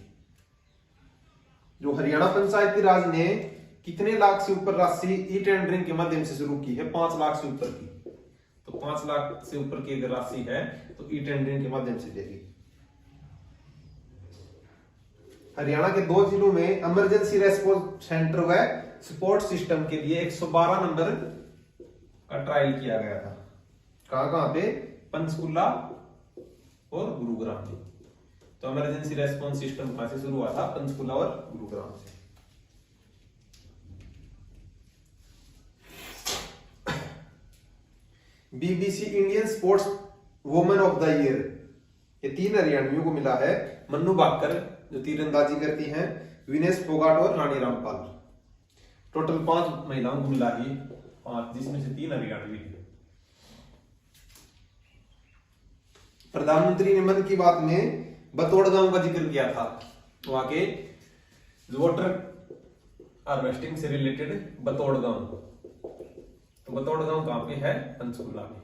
जो हरियाणा पंचायती राज ने कितने लाख से ऊपर राशि ई टेंडरिंग के माध्यम से शुरू की है, 5 लाख से ऊपर की। तो 5 लाख से ऊपर की अगर राशि है तो ई टेंडरिंग के माध्यम से देगी। हरियाणा के 2 जिलों में इमरजेंसी रेस्पॉन्स सेंटर व सपोर्ट सिस्टम के लिए 112 नंबर का ट्रायल किया गया था। कहां पे, पंचकुला और गुरुग्राम में। तो इमरजेंसी रेस्पॉन्स सिस्टम कहां से शुरू हुआ था, पंचकुला और गुरुग्राम से। BBC Indian sports women of the year ये 3 हरियाणवियों को मिला है। मन्नू बाकर जो तीरंदाजी करती हैं, विनेश फोगाट और रानी रामपाल। टोटल 5 महिलाओं को मिला ही 5, जिसमें से 3 हरियाणवी है। प्रधानमंत्री ने मन की बात में बतौड़ गांव का जिक्र किया था, वहां के वाटर हार्वेस्टिंग से रिलेटेड बतौड़ गांव। तो बतौड़ गांव कहां पे है? पंचकुला में।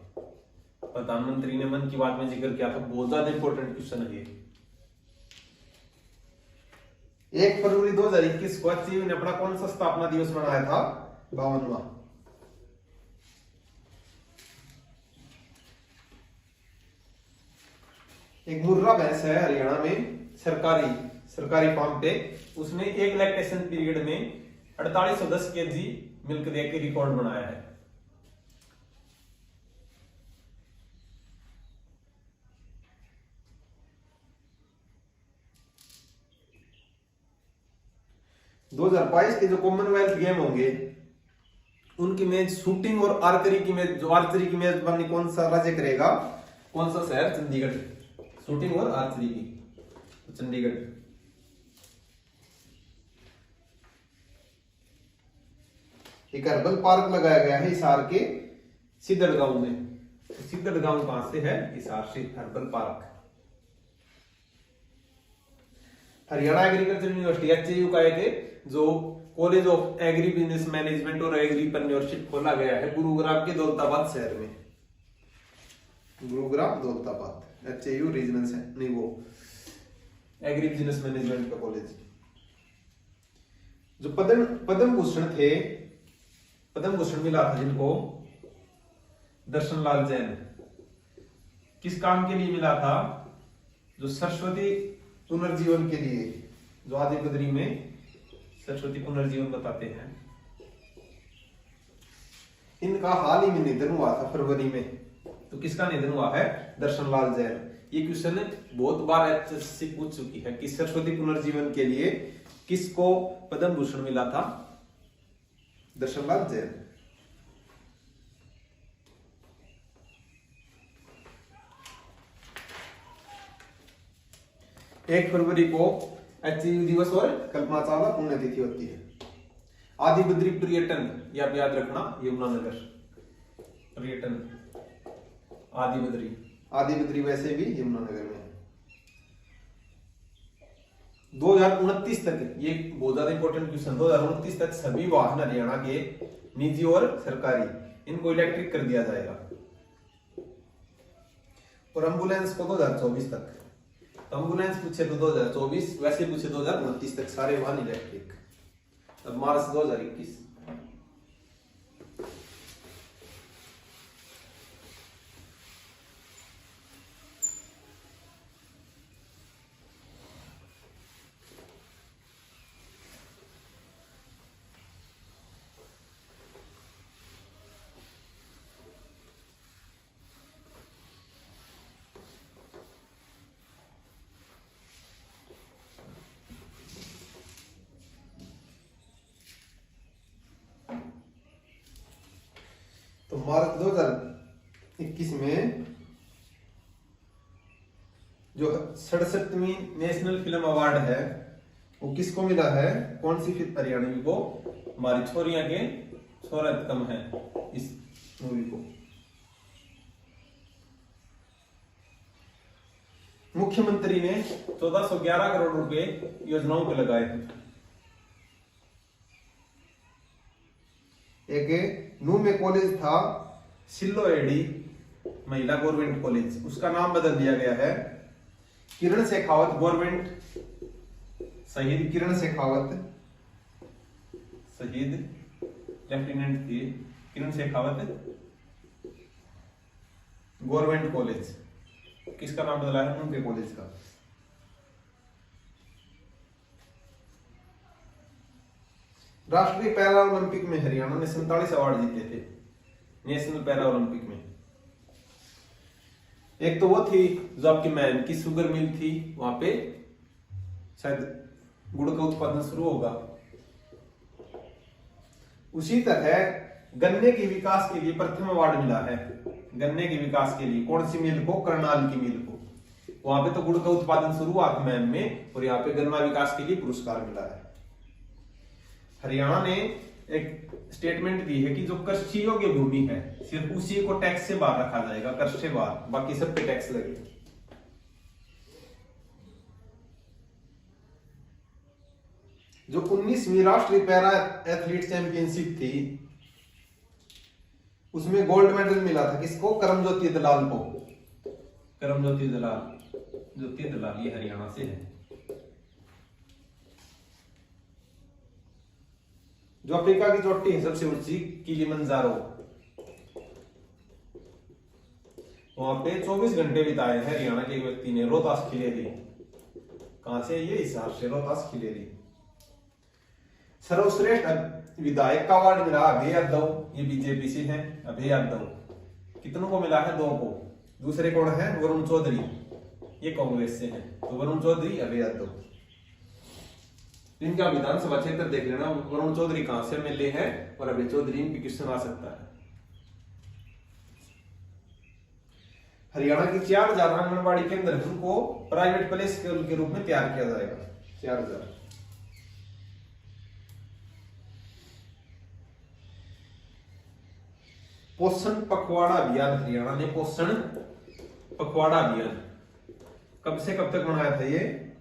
प्रधानमंत्री ने मन की बात में जिक्र किया था, बहुत ज्यादा इंपॉर्टेंट क्वेश्चन है ये। 1 फरवरी 2021 को एचएयू ने अपना कौन सा स्थापना दिवस मनाया था? 52वां। एक मुर्रा भैंस है हरियाणा में, सरकारी फार्म पे, उसने एक लैक्टेशन पीरियड में 4810 केजी मिल्क देके रिकॉर्ड बनाया है। दो 2022 के जो कॉमनवेल्थ गेम होंगे उनकी मैच शूटिंग और आर्चरी की मैच, जो आर्चरी की मेजबानी कौन सा राज्य करेगा? कौन सा शहर? चंडीगढ़। शूटिंग और आर्चरी की तो चंडीगढ़। एक हर्बल पार्क लगाया गया है हिसार के सिद्धड़ गांव में। सिद्धड़ गांव कहां से है? हिसार से herbal park. Haryana agriculture university HAU का एक जो college of agri business management और एग्रीप्रेन्योरशिप खोला गया है गुरुग्राम के दौलताबाद शहर में। गुरुग्राम दौलताबाद एचएयू रीजनल से नहीं, वो एग्री बिजनेस मैनेजमेंट का कॉलेज। जो पद्म भूषण थे, पद्म भूषण मिला था जिनको, दर्शन लाल जैन, किस काम के लिए मिला था? जो सरस्वती पुनर्जीवन के लिए, जो आदि बद्री में सरस्वती पुनर्जीवन बताते हैं। इनका हाल ही में निधन हुआ था फरवरी में। तो किसका निधन हुआ है? दर्शन लाल जैन। ये क्वेश्चन बहुत बार एचएससी पूछ चुकी है कि सरस्वती पुनर्जीवन के लिए किसको पद्म भूषण मिला था? दर्शन लाल जैन। एक फरवरी को एचएयू दिवस और कल्पना चावला पुण्यतिथि होती है। आदि बद्री पर्यटन, ये आप याद रखना, यमुनानगर पर्यटन आदि बद्री वैसे भी यमुनानगर में है। 2029 तक, ये बहुत ज्यादा इंपॉर्टेंट क्वेश्चन, 2029 तक सभी वाहन हरियाणा के निजी और सरकारी, इनको इलेक्ट्रिक कर दिया जाएगा। और एम्बुलेंस को 2024 तक। एम्बुलेंस पूछे तो 2024, वैसे पूछे 2029 तक सारे वाहन इलेक्ट्रिक। अब मार्च 2021। तो मार्च 2021 में जो 67वीं नेशनल फिल्म अवार्ड है वो किसको मिला है? कौन सी फिल्म? हरियाणवी को। हमारी छोरियां के छोरा कम है इस मूवी को। मुख्यमंत्री ने 1411 करोड़ रुपए योजनाओं पे लगाए थे। एक नू में कॉलेज था सिल्लो एडी महिला गवर्नमेंट कॉलेज, उसका नाम बदल दिया गया है किरण शेखावत गवर्नमेंट, शहीद किरण शेखावत, शहीद लेफ्टिनेंट थी किरण शेखावत गवर्नमेंट कॉलेज। किसका नाम बदला है? उनके कॉलेज का। राष्ट्रीय पैरा ओलंपिक में हरियाणा ने 47 अवार्ड जीते थे नेशनल पैरा ओलंपिक में। एक तो वो थी जो आपकी मैन की शुगर मिल थी, वहां पे शायद गुड़ का उत्पादन शुरू होगा। उसी तरह गन्ने के विकास के लिए प्रथम अवार्ड मिला है। गन्ने के विकास के लिए कौन सी मिल को? करनाल की मिल को। वहां पे तो गुड़ का उत्पादन शुरू हुआ था मैम में, और यहाँ पे गन्ना विकास के लिए पुरस्कार मिला है। हरियाणा ने एक स्टेटमेंट दी है कि जो कृषि योग्य भूमि है सिर्फ उसी को टैक्स से बाहर रखा जाएगा, कर से बाहर, बाकी सब पे टैक्स लगेगा। जो 19वीं राष्ट्रीय पैरा एथलीट चैंपियनशिप थी उसमें गोल्ड मेडल मिला था किसको? करमज्योति दलाल को। करमज्योति दलाल, ज्योति दलाल ये हरियाणा से है। जो अफ्रीका की चोटी है सबसे ऊंची किलिमंजारो, वहां पे 24 घंटे बिताए हैं हरियाणा के एक व्यक्ति ने, रोहतास खिलेरी। कहां से? ये हिसार से, रोहतास खिलेरी। सर्वश्रेष्ठ विधायक का अवार्ड मिला अभय यादव, ये बीजेपी से है। अभय यादव कितनों को मिला है? 2 को। दूसरे कौन है? वरुण चौधरी, ये कांग्रेस से है। तो वरुण चौधरी, अभय यादव। इनका विधानसभा क्षेत्र देख लेना, वरुण चौधरी कहां से मिले हैं और अभय चौधरी इनकी क्वेश्चन आ सकता है। हरियाणा की 4000 आंगनबाड़ी केंद्र को प्राइवेट प्ले स्कूल के रूप में तैयार किया जाएगा। 4000। पोषण पखवाड़ा अभियान, हरियाणा ने पोषण पखवाड़ा अभियान कब से कब तक मनाया था? ये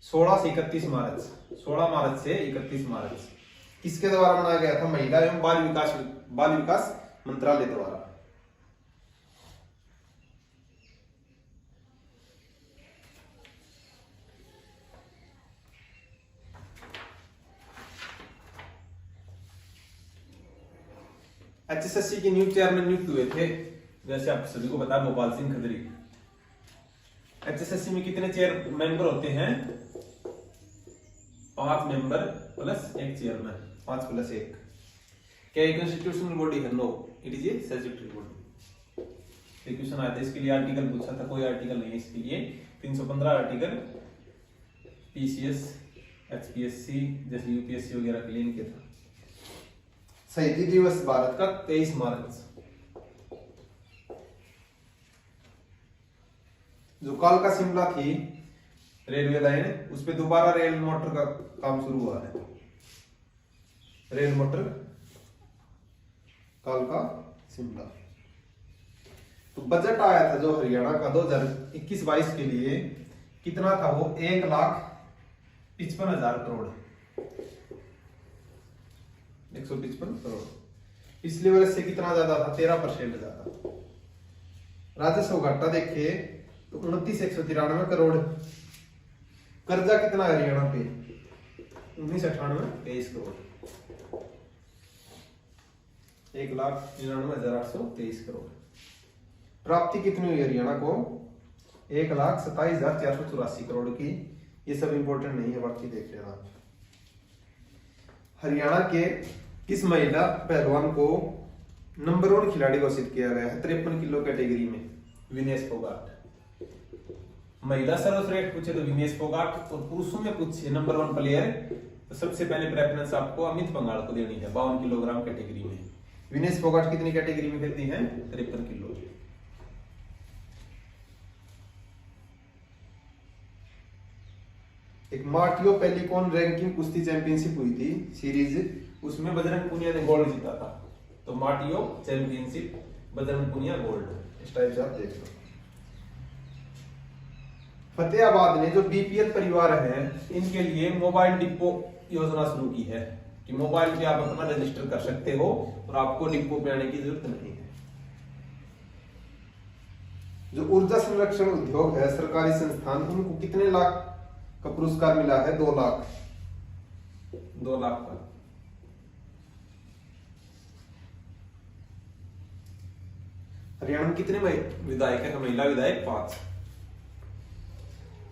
16 से 31 मार्च, 16 मार्च से 31 मार्च। किसके द्वारा मनाया गया था? महिला एवं बाल विकास मंत्रालय द्वारा। एचएसएससी के न्यू चेयरमैन नियुक्त हुए थे, जैसे आप सभी को पता है, गोपाल सिंह खत्री। एचएसएससी में कितने चेयर मेंबर होते हैं? 5 मेंबर प्लस 1 चेयरमैन, 5 + 1। क्या ये कॉन्स्टिट्यूशनल बॉडी है? No, it is a statutory body. Question आया था इसके लिए, आर्टिकल पूछा था, कोई आर्टिकल नहीं है इसके लिए। 315 आर्टिकल पीसीएस, एचपीएससी जैसे यूपीएससी वगैरह के लिए इनके था। शहीदी दिवस भारत का 23 मार्च। जो कालका शिमला थी रेलवे लाइन, उस पे दोबारा रेल मोटर का काम शुरू हुआ है। रेल मोटर कालका शिमला। तो बजट आया था जो हरियाणा का 2021-22 के लिए, कितना था वो? 1,55,000 करोड़, 155 करोड़। पिछले वर्ष से कितना ज्यादा था? 13% ज्यादा। राजस्व घाटा देखिए तो 29,193 करोड़। कर्जा कितना हरियाणा पे? 1998 23 करोड़, 1,99,823 करोड़। प्राप्ति कितनी हुई हरियाणा को? 1,27,484 करोड़ की। ये सब इंपॉर्टेंट नहीं है, बाकी देख लेना। हरियाणा के किस महिला पहलवान को नंबर 1 खिलाड़ी घोषित किया गया है 53 किलो कैटेगरी में? विनेश फोगाट। महिला सर्वश्रेष्ठ पूछे तो विनेश फोगाट, और पुरुषों में पूछे नंबर 1 प्लेयर तो सबसे पहले प्रेफरेंस आपको अमित पंघाल को देनी है 52 किलोग्राम कैटेगरी में। विनेश फोगाट कितनी कैटेगरी में खेलती हैं? 53 किलो। एक मार्टियो पेलिकॉन रैंकिंग कुश्ती चैंपियनशिप हुई थी सीरीज, उसमें बजरंग पुनिया ने गोल्ड जीता था। तो मार्टियो चैंपियनशिप, बजरंग पुनिया गोल्ड। इस टाइप से आप देख लो। फतेहाबाद ने जो बीपीएल परिवार है इनके लिए मोबाइल डिपो योजना शुरू की है कि मोबाइल पे आप अपना रजिस्टर कर सकते हो और आपको डिपो पे आने की जरूरत नहीं है। जो ऊर्जा संरक्षण उद्योग है सरकारी संस्थान, उनको कितने लाख का पुरस्कार मिला है? 2 लाख, 2 लाख का। हरियाणा में कितने विधायक है? महिला विधायक 5।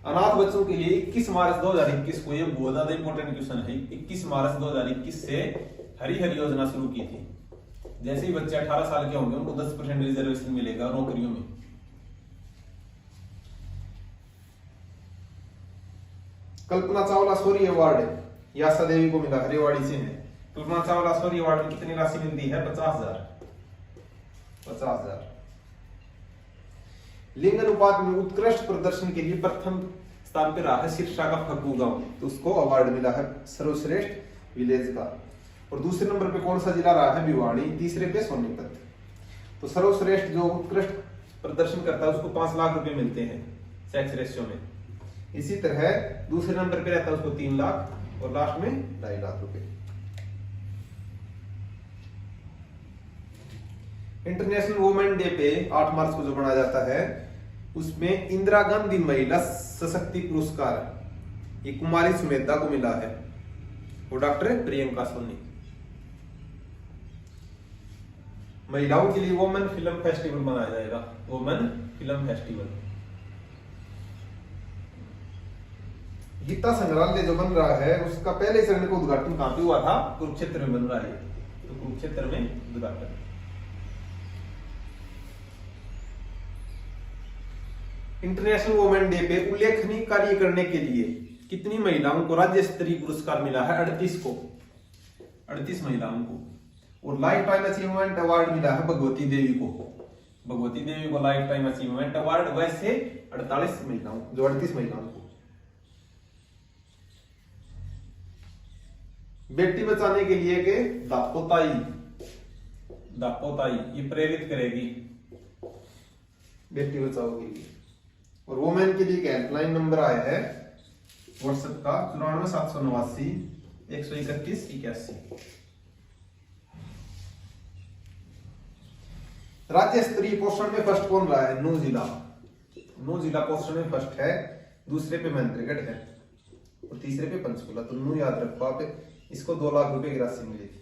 अनाथ बच्चों के लिए 21 मार्च 2021 को, ये बहुत ज्यादा इंपॉर्टेंट क्वेश्चन है, 21 मार्च 2021 से हरी हरी योजना शुरू की थी। जैसे ही बच्चे 18 साल के होंगे उनको 10% रिजर्वेशन मिलेगा नौकरियों में। कल्पना चावला शौर्य अवार्ड यासा देवी को मिला, हरिवाड़ी से है। कल्पना चावला शौर्य अवार्ड में कितनी राशि मिलती है? 50,000, 50,000। लिंग अनुपात में उत्कृष्ट प्रदर्शन के लिए प्रथम स्थान पे रहा है सिरसा का फग्गू गांव, तो उसको अवार्ड मिला है सर्वश्रेष्ठ विलेज का। और दूसरे नंबर पे कौन सा जिला रहा है? भिवाड़ी। तीसरे पे सोनीपत। तो सर्वश्रेष्ठ जो उत्कृष्ट प्रदर्शन करता है उसको 5 लाख रुपए मिलते हैं सेक्स रेशियो में। इसी तरह दूसरे नंबर पे रहता है उसको 3 लाख और लास्ट में 2.5 लाख रुपए। इंटरनेशनल वुमेन डे पे 8 मार्च को जो मनाया जाता है उसमें इंदिरा गांधी महिला सशक्ति पुरस्कार ये कुमारी सुमेधा को मिला है और डॉक्टर प्रियंका सोनी। महिलाओं के लिए वुमेन फिल्म फेस्टिवल मनाया जाएगा, वुमेन फिल्म फेस्टिवल। गीता संग्रहालय जो बन रहा है उसका पहले चरण का उद्घाटन कहां पे हुआ था? कुरुक्षेत्र में बन रहा है, तो कुरुक्षेत्र में उद्घाटन। इंटरनेशनल वुमेन डे पे उल्लेखनीय कार्य करने के लिए कितनी महिलाओं को राज्य स्तरीय पुरस्कार मिला है? 38 महिलाओं को। और लाइफ टाइम अचीवमेंट अवार्ड मिला है भगवती देवी को। भगवती देवी को लाइफ टाइम अचीवमेंट अवार्ड, वैसे 38 महिलाओं को। बेटी बचाने के लिए के दापोताई ये प्रेरित करेगी बेटी बचाओ के लिए। और वुमेन के लिए हेल्पलाइन नंबर आया है व्हाट्सएप का 94 789 131 81। राज्य स्तरीय पोषण में फर्स्ट कौन रहा है? नू जिला पोषण में फर्स्ट है। दूसरे पे महेंद्रगढ़ है और तीसरे पे पंचकुला। तो नू याद रखो आप, इसको 2 लाख रुपए की राशि मिली थी।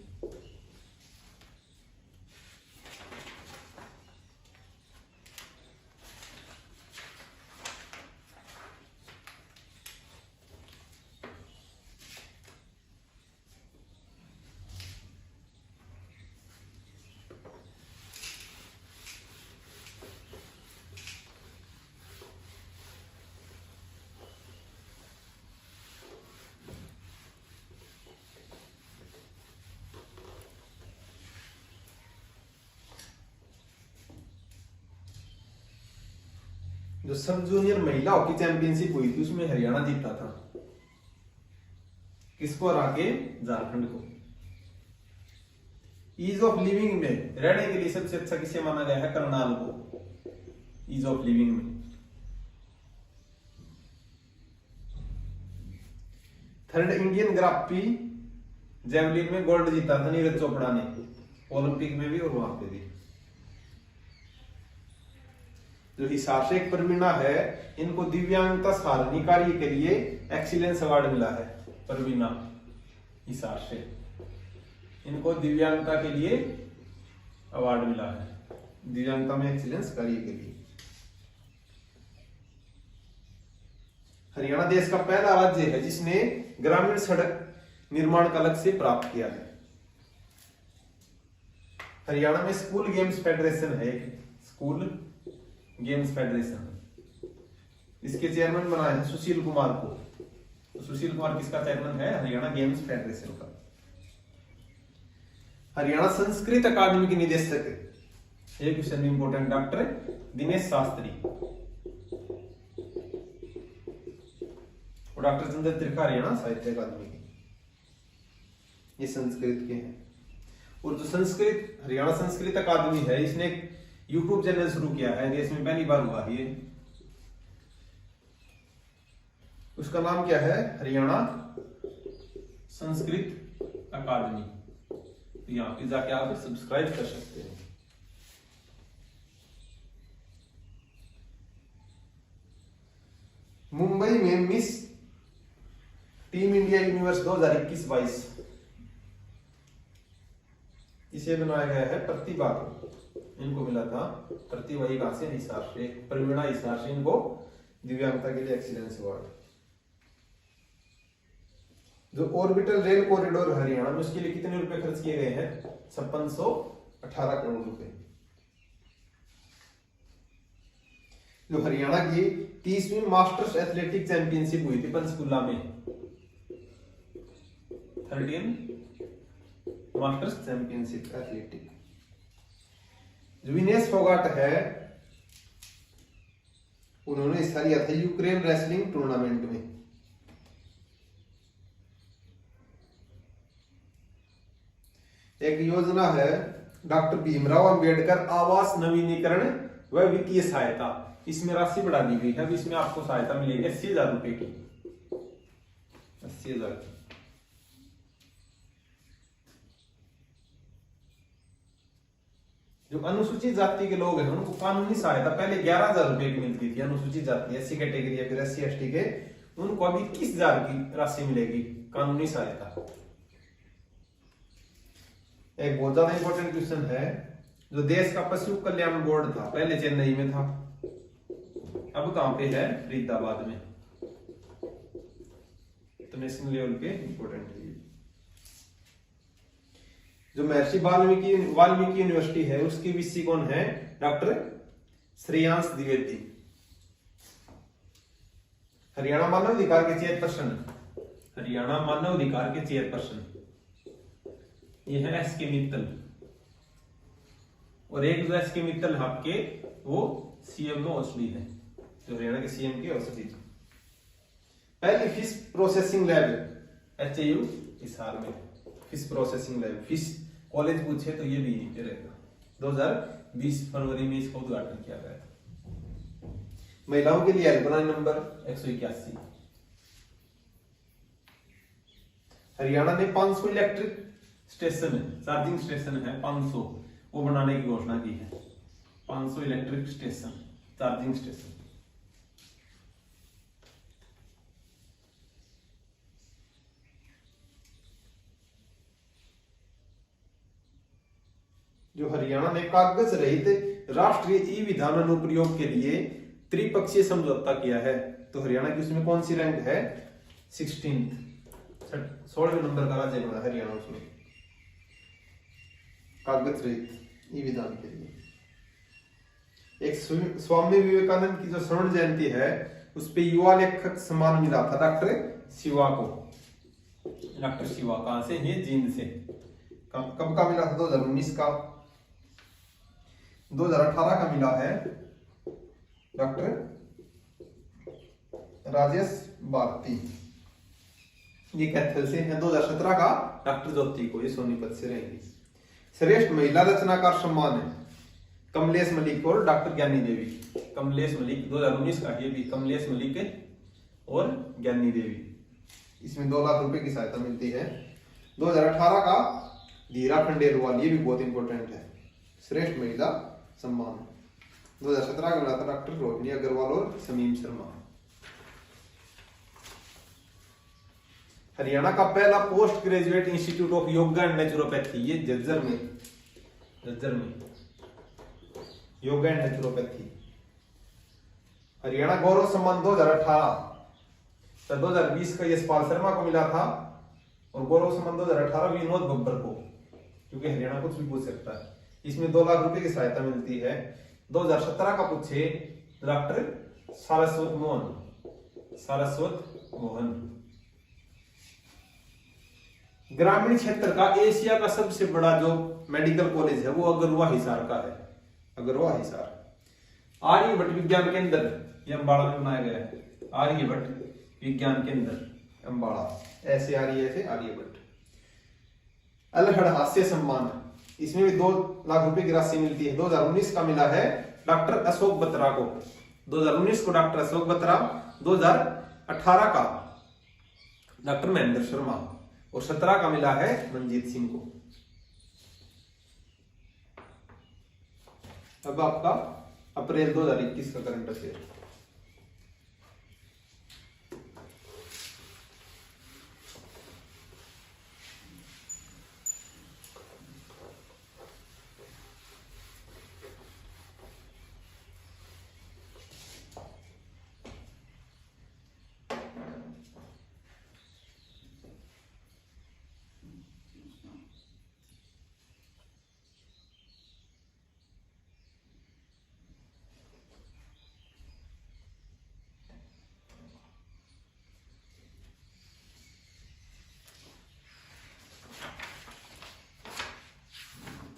जो सब जूनियर महिला हॉकी चैंपियनशिप हुई थी उसमें हरियाणा जीता था। किसको हरा के? झारखंड को। ईज ऑफ लिविंग में रहने के लिए सबसे अच्छा किसे माना गया है? करनाल को ईज ऑफ लिविंग में। थर्ड इंडियन ग्राप्पी जेवलिन में गोल्ड जीता था नीरज चोपड़ा ने, ओलंपिक में भी और वहां पे भी। जो हिसार से एक प्रवीणा है, इनको दिव्यांगता सारणी कार्य के लिए एक्सीलेंस अवार्ड मिला है। प्रवीणा हिसार से, इनको दिव्यांगता के लिए अवार्ड मिला है, दिव्यांगता में एक्सीलेंस कार्य के लिए। हरियाणा देश का पहला राज्य है जिसने ग्रामीण सड़क निर्माण का लक्ष्य प्राप्त किया है। हरियाणा में स्कूल गेम्स फेडरेशन है, स्कूल गेम्स फेडरेशन। इसके चेयरमैन बनाए हैं सुशील कुमार को। तो सुशील कुमार किसका चेयरमैन है? हरियाणा गेम्स फेडरेशन का। हरियाणा संस्कृत अकादमी के निदेशक, ये question important, doctor Dinesh Shastri और डॉक्टर चंद्र त्रिखा हरियाणा साहित्य अकादमी के, ये संस्कृत के हैं। और जो संस्कृत हरियाणा संस्कृत अकादमी है, इसने यूट्यूब चैनल शुरू किया है, देश में पहली बार हुआ ये। उसका नाम क्या है? हरियाणा संस्कृत अकादमी। तो यहां पे जाके आप सब्सक्राइब कर सकते हैं। मुंबई में मिस टीम इंडिया यूनिवर्स 2021-22 इसे बनाया गया है प्रतिभा को। इनको मिला था प्रतिभा हिसार से, प्रवीणा हिसार से, इनको दिव्यांगता के लिए एक्सीलेंस अवार्ड। जो ऑर्बिटल रेल कॉरिडोर हरियाणा में, उसके लिए कितने रुपए खर्च किए गए हैं? 5618 करोड़ रुपए। जो हरियाणा की 30वीं मास्टर्स एथलेटिक चैंपियनशिप हुई थी पंचकुला में, 13 मास्टर्स चैंपियनशिप एथलेटिक। जो विनेश फोगाट है उन्होंने हिस्सा लिया था यूक्रेन रेसलिंग टूर्नामेंट में। एक योजना है डॉक्टर भीमराव अंबेडकर आवास नवीनीकरण व वित्तीय सहायता, इसमें राशि बढ़ा दी गई है। अब इसमें आपको सहायता मिलेगी 80,000 रुपए की, 80,000 की। जो अनुसूचित जाति के लोग हैं उनको कानूनी सहायता पहले 11,000 रुपए की मिलती थी। अनुसूचित जाति एससी कैटेगरी या फिर SC ST के, उनको अभी 21,000 की राशि मिलेगी कानूनी सहायता। एक बहुत ज्यादा इंपॉर्टेंट क्वेश्चन है, जो देश का पशु कल्याण बोर्ड था पहले चेन्नई में था, अब कहां पे है? फरीदाबाद में। तो नेशनल लेवल पे इंपॉर्टेंट है। जो महर्षि वाल्मीकि यूनिवर्सिटी है उसकी वीसी कौन है? डॉक्टर श्रेयांश द्विवेदी। हरियाणा मानव अधिकार के चेयरपर्सन, हरियाणा मानव अधिकार के चेयरपर्सन ये है SK मित्तल। और एक जो SK मित्तल है आपके, वो CMO औषधि है, जो हरियाणा के CM की औषधि। पहली fish processing lab HAU Hisar में, fish processing lab. Fish college पूछे तो ये भी यहीं पे रहेगा। 2020 फरवरी में इसका उद्घाटन किया गया था। महिलाओं के लिए हेल्पलाइन नंबर 181। हरियाणा ने 500 इलेक्ट्रिक स्टेशन है, चार्जिंग स्टेशन है 500, वो बनाने की घोषणा की है। 500 इलेक्ट्रिक स्टेशन, चार्जिंग स्टेशन। जो हरियाणा ने कागज रहित राष्ट्रीय ई विधान अनुप्रयोग के लिए त्रिपक्षीय समझौता किया है, तो हरियाणा की उसमें कौन सी रैंक है? 16th, 16वें नंबर का राज्य बना हरियाणा उसमें कागज रहित ई विधान के लिए। एक स्वामी विवेकानंद की जो स्वर्ण जयंती है उस पे युवा लेखक सम्मान मिला था डॉक्टर शिवा को। डॉक्टर शिवा कहां से? ये जींद से। कब का मिला था? 2019 का। 2018 का मिला है डॉक्टर राजेश भारती, ये कैथल से है। 2017 का डॉक्टर ज्योति को, ये सोनीपत से रहेंगी। श्रेष्ठ महिला रचनाकार सम्मान है कमलेश मलिक और डॉक्टर ज्ञानी देवी। कमलेश मलिक 2019 का, ये भी कमलेश मलिक और ज्ञानी देवी। इसमें 2 लाख रुपए की सहायता मिलती है। 2018 का धीरा खंडेलवाल, ये भी बहुत इंपॉर्टेंट है, श्रेष्ठ महिला सम्मान। 2017 का मिला था डॉक्टर रोहिणी अग्रवाल और समीम शर्मा। हरियाणा का पहला post graduate institute of yoga and naturopathy, ये झज्जर में योगा एंड नेचुरोपैथी। हरियाणा गौरव सम्मान 2018, तो 2020 का यशपाल शर्मा को मिला था, और गौरव सम्मान 2018 विनोद बब्बर को, क्योंकि हरियाणा कुछ भी पूछ सकता है। इसमें 2 लाख रुपए की सहायता मिलती है। 2017 का पूछे डॉक्टर सारस्वत मोहन। ग्रामीण क्षेत्र का एशिया का सबसे बड़ा जो मेडिकल कॉलेज है वो अगरवा हिसार का है, अगरवा हिसार। आर्यभट्ट विज्ञान केंद्र, ये अम्बाड़ा में बनाया गया है। आर्यभट्ट विज्ञान केंद्र अम्बाड़ा, ऐसे आर्यभट्ट। अलहड़ हास्य सम्मान, इसमें भी 2 लाख रुपए की राशि मिलती है। 2019 का मिला है डॉक्टर अशोक बत्रा को, 2019 को डॉक्टर अशोक बत्रा, 2018 का डॉक्टर महेंद्र शर्मा, और 17 का मिला है मंजीत सिंह को। अब आपका अप्रैल 2021 का करंट अफेयर।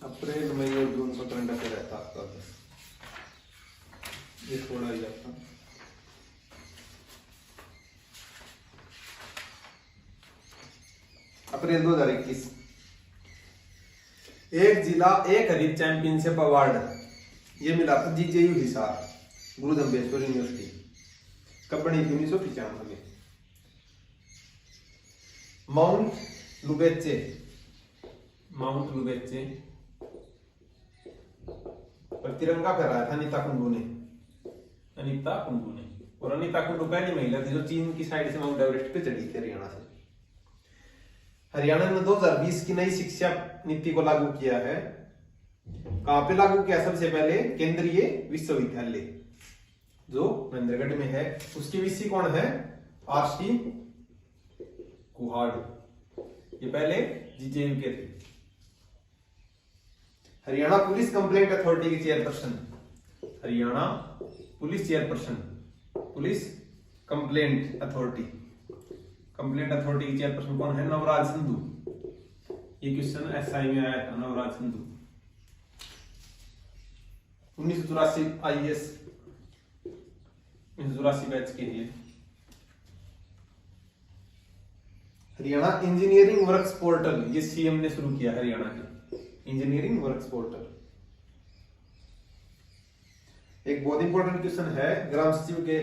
अप्रैल मई और जून का करंट अफेयर रहता आपका, ये थोड़ा ही आपका अप्रैल 2021। एक जिला एक हरित चैंपियनशिप अवार्ड ये मिला था जीजेयू हिसार गुरु जम्बेश्वर यूनिवर्सिटी, कब बनी थी? 1995 में। माउंट लुबेचे पर तिरंगा फहराया था अनीता कुंडू ने। और अनीता कुंडू पहली महिला थी जो चीन की साइड से माउंट एवरेस्ट पे चढ़ी थी हरियाणा से। हरियाणा ने 2020 की नई शिक्षा नीति को लागू किया है। कहां पे लागू किया? सबसे पहले केंद्रीय विश्वविद्यालय जो महेंद्रगढ़ में है, उसके वीसी कौन है? आरसी कुहाड़, ये पहले जीजेयू के थे। हरियाणा पुलिस कंप्लेंट अथॉरिटी की chairperson, Haryana police chairperson, police complaint authority की चेयरपर्सन कौन है? नवराज संधू। ये क्वेश्चन एसआई में आया था, नवराज संधू 1984 आईएएस 1984 बैच के लिए। हरियाणा इंजीनियरिंग वर्क्स पोर्टल ये सीएम ने शुरू किया हरियाणा के, इंजीनियरिंग वर्क्स पोर्टल। एक बहुत इंपॉर्टेंट क्वेश्चन है ग्राम सचिव के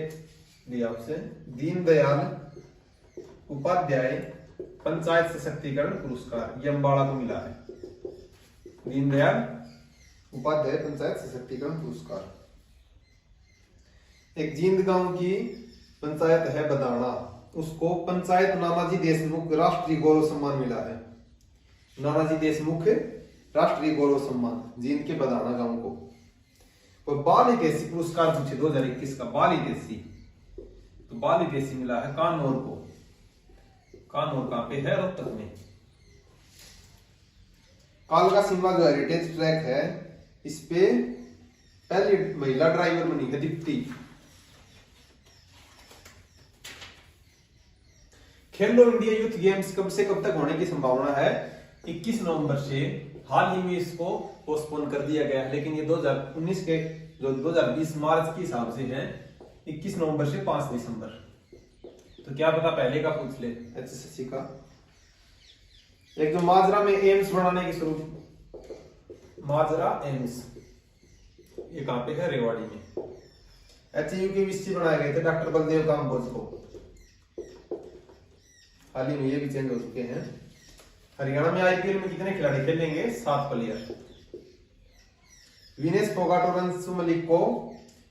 लिए आपसे, दीनदयाल उपाध्याय पंचायत सशक्तिकरण पुरस्कार ये अम्बाड़ा को मिला है। दीनदयाल उपाध्याय पंचायत सशक्तिकरण पुरस्कार। एक जींद गांव की पंचायत है बदाना, उसको पंचायत नानाजी देशमुख राष्ट्रीय गौरव सम्मान मिला है। नानाजी देशमुख राष्ट्रीय गौरव सम्मान जींद के बदाना गांव को। और बाल हितैषी पुरस्कार पूछे 2021 का, बाल हितैषी, तो बाल हितैषी मिला है कानौर को। कानौर कहां पे है? रोहतक में। कालका सिमला जो हेरिटेज ट्रैक है, इस पे पहली महिला ड्राइवर बनी है दीप्ति। खेलो इंडिया यूथ गेम्स कब से कब तक होने की संभावना है? 21 नवंबर से। हाल ही में इसको पोस्टपोन कर दिया गया है, लेकिन ये 2019 के जो 2020 मार्च के हिसाब से है 21 नवंबर से 5 दिसंबर। तो क्या पता पहले का पूछ ले एचएसएससी का। एक जो माजरा में एम्स बनाने की शुरू, माजरा एम्स ये कहां पे है? रेवाड़ी में। एचयू के वीसी बनाए गए थे डॉक्टर बलदेव काम्बोज को, हाल ही में ये भी चेंज हो चुके हैं। हरियाणा में आईपीएल में कितने खिलाड़ी खेलेंगे? 7 प्लेयर। विनेश फोगाट और अंशु मलिक को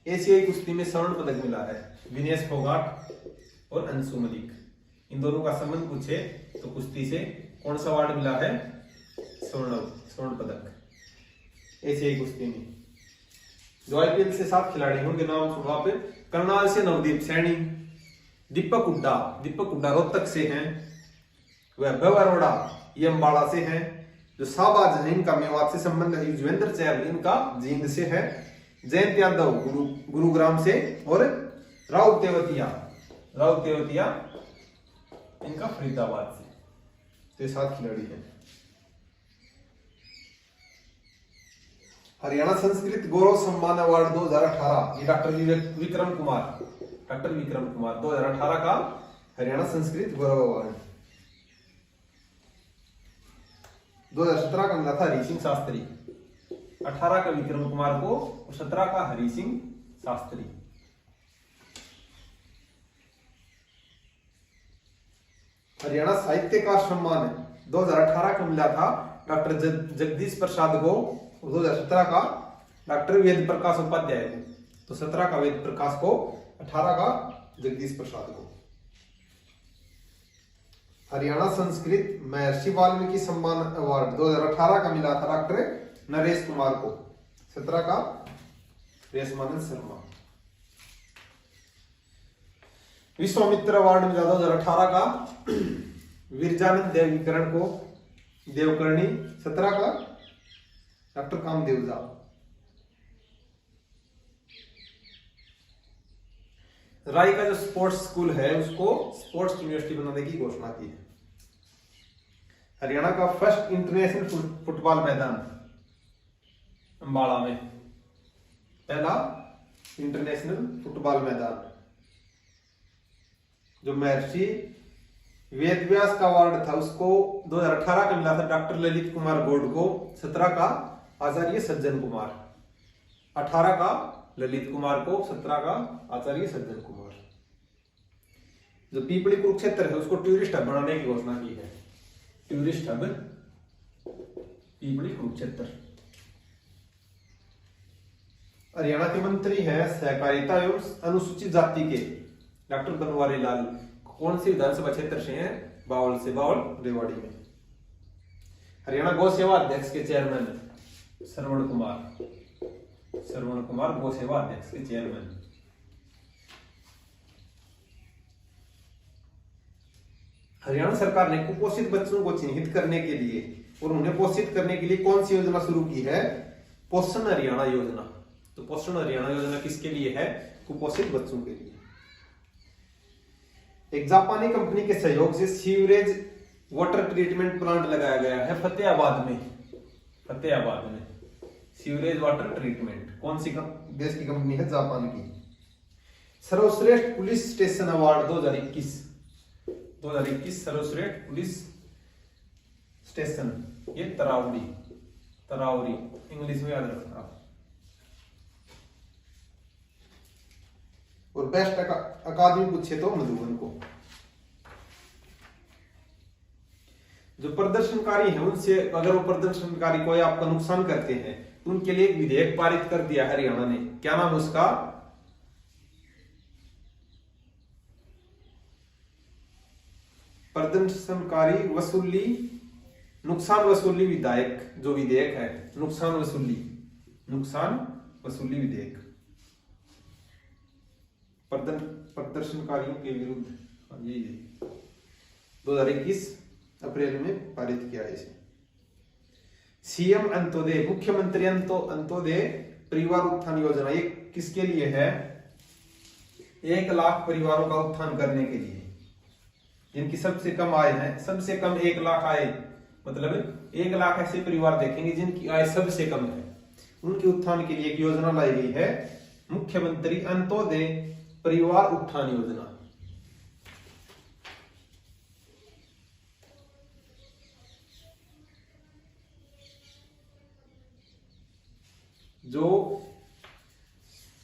एशियाई कुश्ती में स्वर्ण पदक मिला है। विनेश फोगाट और अंशु मलिक, इन दोनों का संबंध पूछे तो कुश्ती से कौन सा अवार्ड मिला है? स्वर्ण पदक एशियाई कुश्ती में। जो आईपीएल से 7 खिलाड़ी हैं उनके नाम सुनो आप। करनाल से नवदीप सैनी, दीपक हुड्डा रोहतक से हैं, वैभव अरोड़ा ये अम्बाड़ा से हैं। जो शाहबाज है इनका मेवात से संबंध है। युजवेंद्र चहल इनका जींद से है। जयंत यादव गुरुग्राम से, और राहुल तेवतिया इनका फरीदाबाद से। तो 7 खिलाड़ी हैं। हरियाणा संस्कृत गौरव सम्मान अवार्ड 2018 ये डॉक्टर विक्रम कुमार 2018 का हरियाणा संस्कृत गौरव अवार्ड। 2017 का मिला था हरि सिंह शास्त्री, 18 का विक्रम कुमार को और 17 का हरि सिंह शास्त्री। हरियाणा साहित्य का सम्मान 2018 का मिला था डॉक्टर जगदीश प्रसाद को, 2017 का डॉक्टर वेद प्रकाश उपाध्याय को। तो 17 का वेद प्रकाश को, 18 का जगदीश प्रसाद को। हरियाणा संस्कृत महर्षि वाल्मीकि सम्मान अवार्ड 2018 का मिला था डॉक्टर नरेश कुमार को, 17 का रेशमानंद शर्मा। विश्वामित्र अवार्ड मिला 2018 का वीरजानंद देवकर्णी, 17 का डॉक्टर कामदेव झा। राय का जो स्पोर्ट्स स्कूल है उसको स्पोर्ट्स यूनिवर्सिटी बनाने की घोषणा की है। हरियाणा का फर्स्ट इंटरनेशनल फुटबॉल मैदान अम्बाड़ा में, पहला इंटरनेशनल फुटबॉल मैदान जो महर्षि वेद व्यास का अवार्ड था उसको 2018 का मिला था डॉक्टर ललित कुमार गौड़ को, 17 का आचार्य सज्जन कुमार, 18 का ललित कुमार को, 17 का आचार्य सज्जन कुमार। जो पीपली कुरुक्षेत्र है उसको टूरिस्ट हब बनाने की घोषणा की है, टूरिस्ट हब पीपली कुरुक्षेत्र। हरियाणा के मंत्री हैं सहकारिता एवं अनुसूचित जाति के डॉक्टर बनवारी लाल, कौन सी विधानसभा क्षेत्र से हैं? बावल से, बावल रेवाड़ी में। हरियाणा गौ सेवा अध्यक्ष के चेयरमैन श्रवण कुमार, श्रवण कुमार गौ सेवा अध्यक्ष के चेयरमैन। हरियाणा सरकार ने कुपोषित बच्चों को चिन्हित करने के लिए और उन्हें पोषित करने के लिए कौन सी योजना शुरू की है? पोषण हरियाणा योजना। तो पोषण हरियाणा योजना किसके लिए है? कुपोषित बच्चों के लिए। एक जापानी कंपनी के सहयोग से सीवरेज वाटर ट्रीटमेंट प्लांट लगाया गया है फतेहाबाद में, फतेहाबाद में सीवरेज वाटर ट्रीटमेंट। कौन सी देश की कंपनी है? जापान की। सर्वश्रेष्ठ पुलिस स्टेशन अवार्ड 2021 सर्वश्रेष्ठ पुलिस स्टेशन, ये तरावड़ी, तरावरी इंग्लिश में याद रखना। और बेस्ट अकादमी पूछे तो मधुबन को। जो प्रदर्शनकारी है उनसे अगर वो प्रदर्शनकारी कोई आपका नुकसान करते हैं तो उनके लिए एक विधेयक पारित कर दिया हरियाणा ने, क्या नाम उसका? प्रदर्शनकारी वसूली, नुकसान वसूली विधेयक, जो विधेयक है नुकसान वसूली विधेयक प्रदर्शनकारियों के विरुद्ध, ये 2021 अप्रैल में पारित किया है इसे। सीएम अंत्योदय, मुख्यमंत्री अंत्योदय परिवार उत्थान योजना, ये किसके लिए है? 1 लाख परिवारों का उत्थान करने के लिए, जिनकी सबसे कम आय है, सबसे कम 1 लाख आय, मतलब 1 लाख ऐसे परिवार देखेंगे जिनकी आय सबसे कम है, उनके उत्थान के लिए एक योजना लाई गई है, मुख्यमंत्री अंत्योदय परिवार उत्थान योजना। जो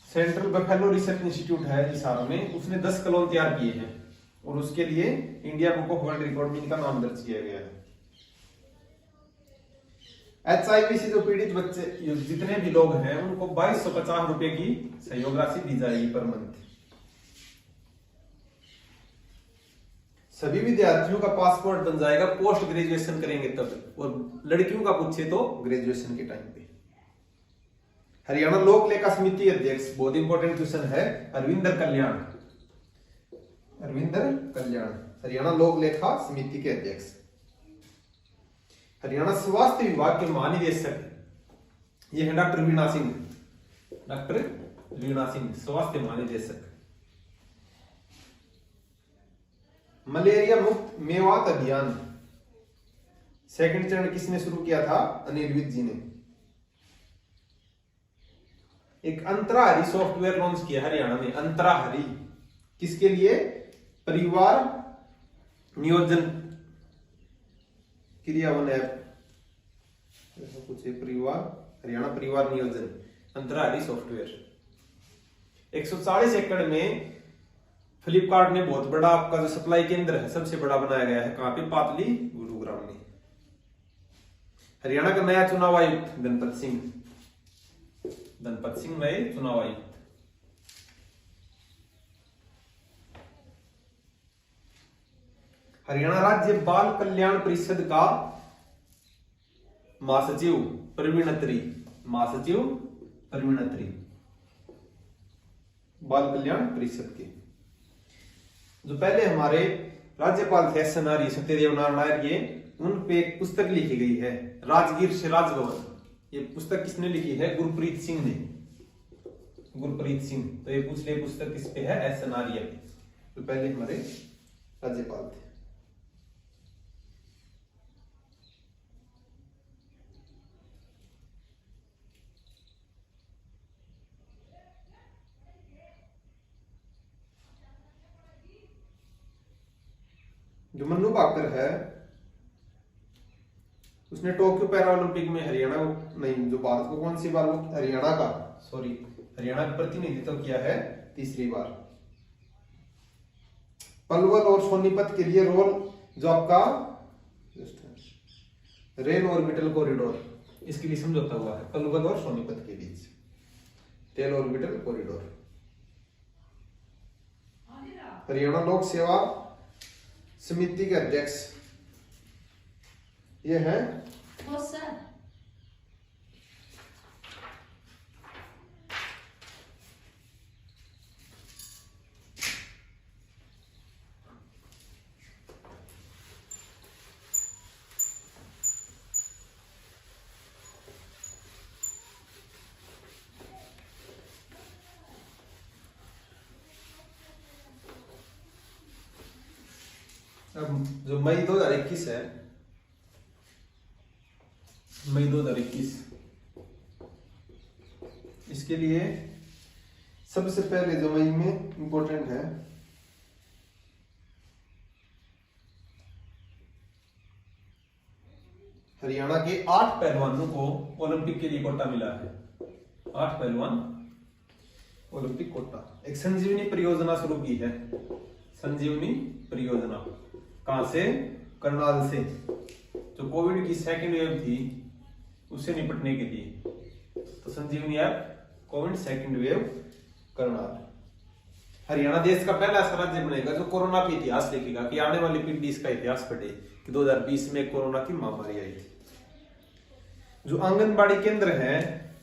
सेंट्रल बफेलो रिसर्च इंस्टीट्यूट है हिसार में, उसने 10 क्लोन तैयार किए हैं और उसके लिए India book of world record में इनका नाम दर्ज किया गया है। HIV से जो पीड़ित बच्चे जितने भी लोग हैं उनको 2250 रुपए की सहयोग राशि दी जाएगी पर मंथ। सभी विद्यार्थियों का पासपोर्ट बन जाएगा पोस्ट ग्रेजुएशन करेंगे तब, और लड़कियों का पूछे तो ग्रेजुएशन के टाइम पे। हरियाणा लोक लेखा समिति अध्यक्ष, बहुत इंपॉर्टेंट क्वेश्चन है, अरविंदर कल्याण, अरविंदर कल्याण हरियाणा लोक लेखा समिति के अध्यक्ष। हरियाणा स्वास्थ्य विभाग के महानिदेशक ये है डॉक्टर वीणा सिंह, डॉक्टर वीणा सिंह स्वास्थ्य महानिदेशक। मलेरिया मुक्त मेवात अभियान सेकंड चरण किसने शुरू किया था? अनिल विज जी ने। एक अंतराहरी सॉफ्टवेयर लॉन्च किया हरियाणा में, अंतराहरी किसके लिए? परिवार नियोजन क्रियावन ऐप, कुछ परिवार, हरियाणा परिवार नियोजन अंतराहरी सॉफ्टवेयर। 140 एकड़ में फ्लिपकार्ट ने बहुत बड़ा आपका जो सप्लाई केंद्र है सबसे बड़ा बनाया गया है, कहां पे? पातली गुरुग्राम में। हरियाणा का नया चुनाव आयुक्त गणपत सिंह, नए चुनाव आयुक्त। हरियाणा राज्य बाल कल्याण परिषद का महासचिव प्रवीण अत्री, महासचिव प्रवीण अत्री बाल कल्याण परिषद के। जो पहले हमारे राज्यपाल थे एस.एन.आर्य सत्यदेव नारायण, ये उन पे एक पुस्तक लिखी गई है राजगीर से राजभवन। ये पुस्तक किसने लिखी है? गुरप्रीत सिंह ने, गुरप्रीत सिंह। तो ये पूछ ले पुस्तक किस पे है? एस.एन.आर्य पे, तो पहले हमारे राज्यपाल थे। जो मन्नू भाकर है उसने टोक्यो पैरा ओलंपिक में हरियाणा को नहीं, जो भारत को कौन सी बार वो हरियाणा का प्रतिनिधित्व किया है तीसरी बार। पलवल और सोनीपत के लिए रोल जो आपका रेल ऑर्बिटल कॉरिडोर, इसके लिए समझौता हुआ है पलवल और सोनीपत के बीच, रेल ऑर्बिटल कॉरिडोर। हरियाणा लोक सेवा समिति के अध्यक्ष ये है अब जो मई 2021 है, मई 2021, इसके लिए सबसे पहले जो मई में इंपॉर्टेंट है हरियाणा के 8 पहलवानों को ओलंपिक के लिए कोटा मिला है। 8 पहलवान ओलंपिक कोटा। एक संजीवनी परियोजना शुरू की है, संजीवनी परियोजना। कहां से? करनाल से। जो कोविड की सेकेंड वेव थी उससे निपटने के लिए, तो Sanjeevani app Covid second wave Karnal. Haryana देश का पहला ऐसा राज्य बनेगा जो कोरोना पे इतिहास लिखेगा कि आने वाली पीढ़ी इसका इतिहास पढ़े कि 2020 में कोरोना की महामारी आई थी। जो आंगनबाड़ी केंद्र है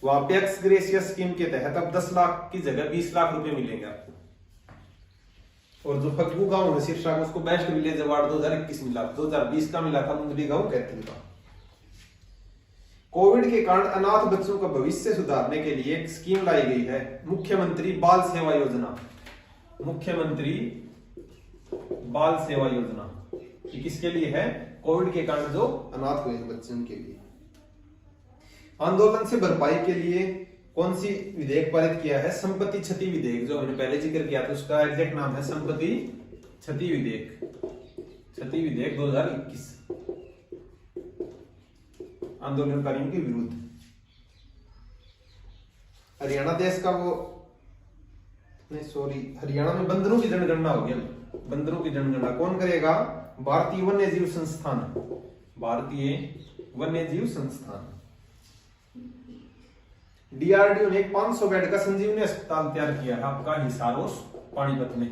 वहां पे एक्स ग्रेशिया स्कीम के तहत अब 10 लाख की जगह 20 लाख रुपए मिलेंगे आपको। और जो फग्गू गांव है शीर्षा में, उसको बेस्ट विलेज अवार्ड 2021 मिला, 2020 का मिला था मुंदरी गांव कैथल का। कोविड के कारण अनाथ बच्चों का भविष्य सुधारने के लिए एक स्कीम लाई गई है, मुख्यमंत्री बाल सेवा योजना। मुख्यमंत्री बाल सेवा योजना ये किसके लिए है? कोविड के कारण जो अनाथ हुए बच्चों के लिए। आंदोलन से भरपाई के लिए कौन सी विधेयक पारित किया है? संपत्ति क्षति विधेयक, जो हमने पहले जिक्र किया था, उसका एग्जैक्ट नाम है संपत्ति क्षति विधेयक। क्षति विधेयक 2021 आंदोलनकारियों के विरुद्ध। हरियाणा देश का वो नहीं सॉरी हरियाणा में बंदरों की जनगणना हो गया। बंदरों की जनगणना कौन करेगा? भारतीय वन्य जीव संस्थान। भारतीय वन्य जीव संस्थान। डीआरडीओ ने 500 बेड का संजीवनी अस्पताल तैयार किया है आपका हिसार और पानीपत में।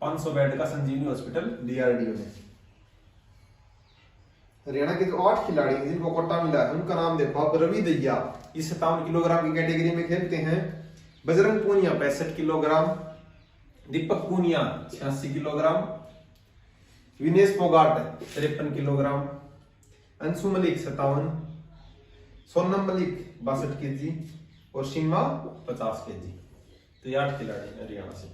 500 बेड का संजीवनी हॉस्पिटल डीआरडीओ ने। हरियाणा के जो 8 खिलाड़ी जिनको कोटा मिला है उनका नाम देखो आप। रवि दहिया इस 57 किलोग्राम की कैटेगरी में खेलते हैं। Bajrang Punia 65 kilogram. Deepak Punia 86 kilogram. Vinesh Phogat 53 kilogram. Anshu Malik 57। Sonam Malik 62 KG और सीमा 50 केजी। तो ये 8 खिलाड़ी हरियाणा से।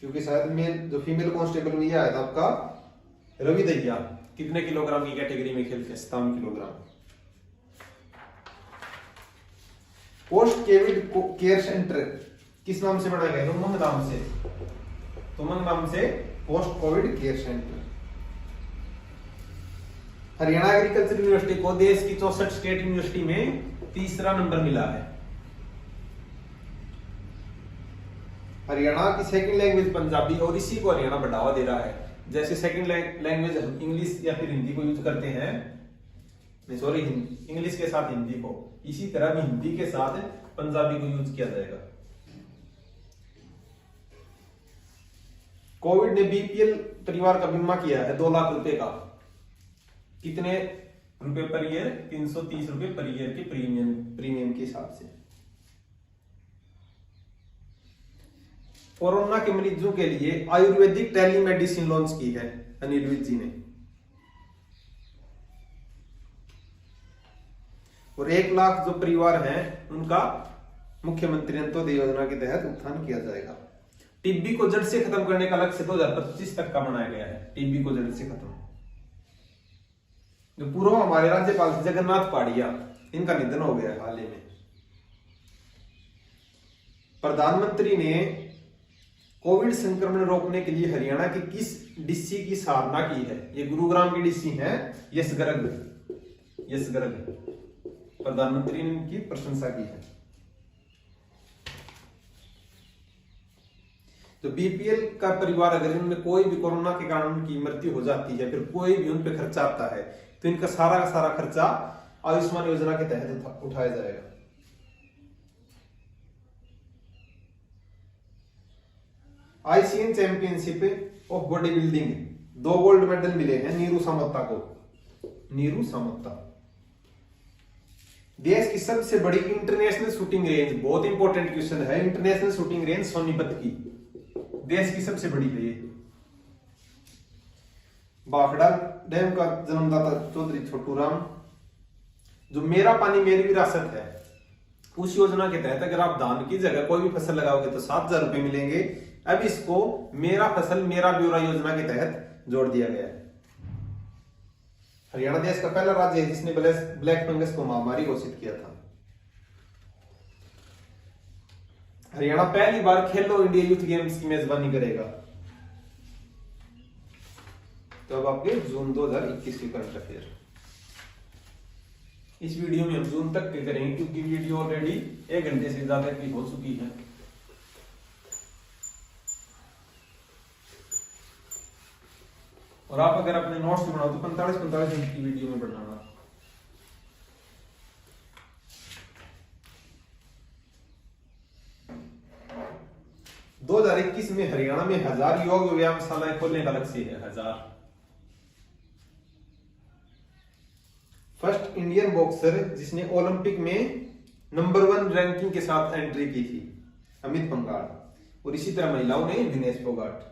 क्योंकि शायद मेल जो फीमेल कांस्टेबल में आया था आपका रवि दहिया, कितने किलोग्राम की कैटेगरी में खेलते हैं? 57 kilogram. Post Covid care centre किस नाम से बनाया गया? तुमंग नाम से। तुमंग नाम से post Covid care centre. Haryana agriculture university को देश की 64 स्टेट यूनिवर्सिटी में 3रा नंबर मिला है। हरियाणा की सेकंड लैंग्वेज पंजाबी और इसी को हरियाणा बढ़ावा दे रहा है। जैसे सेकंड लैंग्वेज हम इंग्लिश या फिर हिंदी को यूज करते हैं, नहीं सॉरी इंग्लिश के साथ हिंदी को, इसी तरह भी हिंदी के साथ पंजाबी को यूज किया जाएगा। कोविड ने बीपीएल परिवार का बीमा किया है 2 लाख रुपए का। कितने रुपए पर ईयर? 330 रुपए पर ईयर के प्रीमियम के हिसाब से। कोरोना के मरीजों के लिए आयुर्वेदिक टेलीमेडिसिन लॉन्च की है अनिल विज जी ने। और 1 लाख जो परिवार हैं उनका मुख्यमंत्री अंत्योदय योजना के तहत उत्थान किया जाएगा। टीबी को जड़ से खत्म करने का लक्ष्य 2025 तक का बनाया गया है। टीबी को जड़ से खत्म। जो पूर्व हमारे राज्यपाल जगन्नाथ पहाड़िया, इनका निधन हो गया हाल ही में। प्रधानमंत्री ने कोविड संक्रमण रोकने के लिए हरियाणा की किस डीसी की सराहना की है? ये गुरुग्राम की डीसी है यश गर्ग। प्रधानमंत्री ने इनकी प्रशंसा की है। तो बीपीएल का परिवार अगर इनमें कोई भी कोरोना के कारण उनकी मृत्यु हो जाती है, फिर कोई भी उन पे खर्चा आता है, तो इनका सारा का सारा खर्चा आयुष्मान योजना के तहत उठाया जाएगा। ICN championship of body building 2 gold medal मिले हैं नीरू सामोत्ता को। नीरू सामोत्ता देश की सबसे बड़ी इंटरनेशनल शूटिंग रेंज, बहुत इंपॉर्टेंट क्वेश्चन है। इंटरनेशनल शूटिंग रेंज सोनीपत की देश की सबसे बड़ी है ये। भाखड़ा डैम का जन्मदाता चौधरी छोटू राम। जो मेरा पानी मेरी विरासत है, उस योजना के तहत अगर आप धान की जगह कोई भी फसल लगाओगे तो 7,000 रुपए मिलेंगे। अब इसको मेरा फसल मेरा ब्यौरा योजना के तहत जोड़ दिया गया है। हरियाणा देश का पहला राज्य है जिसने ब्लैक फंगस को महामारी घोषित किया था। हरियाणा पहली बार खेलो इंडिया यूथ गेम्स की मेजबानी करेगा। तो अब आपके जून 2021 की करंट अफेयर। इस वीडियो में हम जून तक के करेंगे क्योंकि वीडियो ऑलरेडी 1 घंटे से ज्यादा की हो चुकी है। और आप अगर अपने नोट्स बनाओ तो 45-45 मिनट की वीडियो में बनाना। दो 2021 में हरियाणा में 1000 योग व्यायामशालाएं खोलने का लक्ष्य है। 1000। फर्स्ट इंडियन बॉक्सर जिसने ओलंपिक में नंबर 1 रैंकिंग के साथ एंट्री की थी, अमित पंघाल। और इसी तरह महिलाओं ने विनेश फोगाट।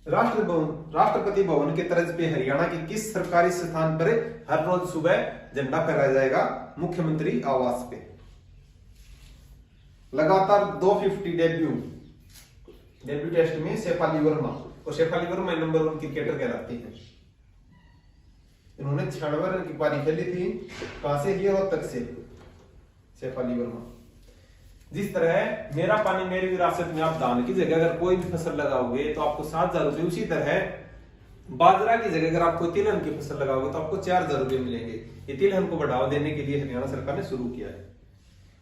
राष्ट्रपति भवन के तर्ज पे हरियाणा के किस सरकारी स्थान पर हर रोज सुबह झंडा फहराया जाएगा? मुख्यमंत्री आवास पे। लगातार 250 डेब्यू टेस्ट में शेफाली वर्मा, और शेफाली वर्मा नंबर 1 क्रिकेटर कहलाती है। इन्होंने 96 रन की पारी खेली थी। कहां से की? रोहतक से शेफाली वर्मा। जिस तरह मेरा पानी मेरी विरासत में आप धान की जगह अगर कोई भी फसल लगाओगे तो आपको 7,000 रुपए, उसी तरह बाजरा की जगह अगर आपको तिलहन की फसल लगाओगे तो आपको 4,000 रुपए मिलेंगे। ये तिलहन को बढ़ावा देने के लिए हरियाणा सरकार ने शुरू किया है।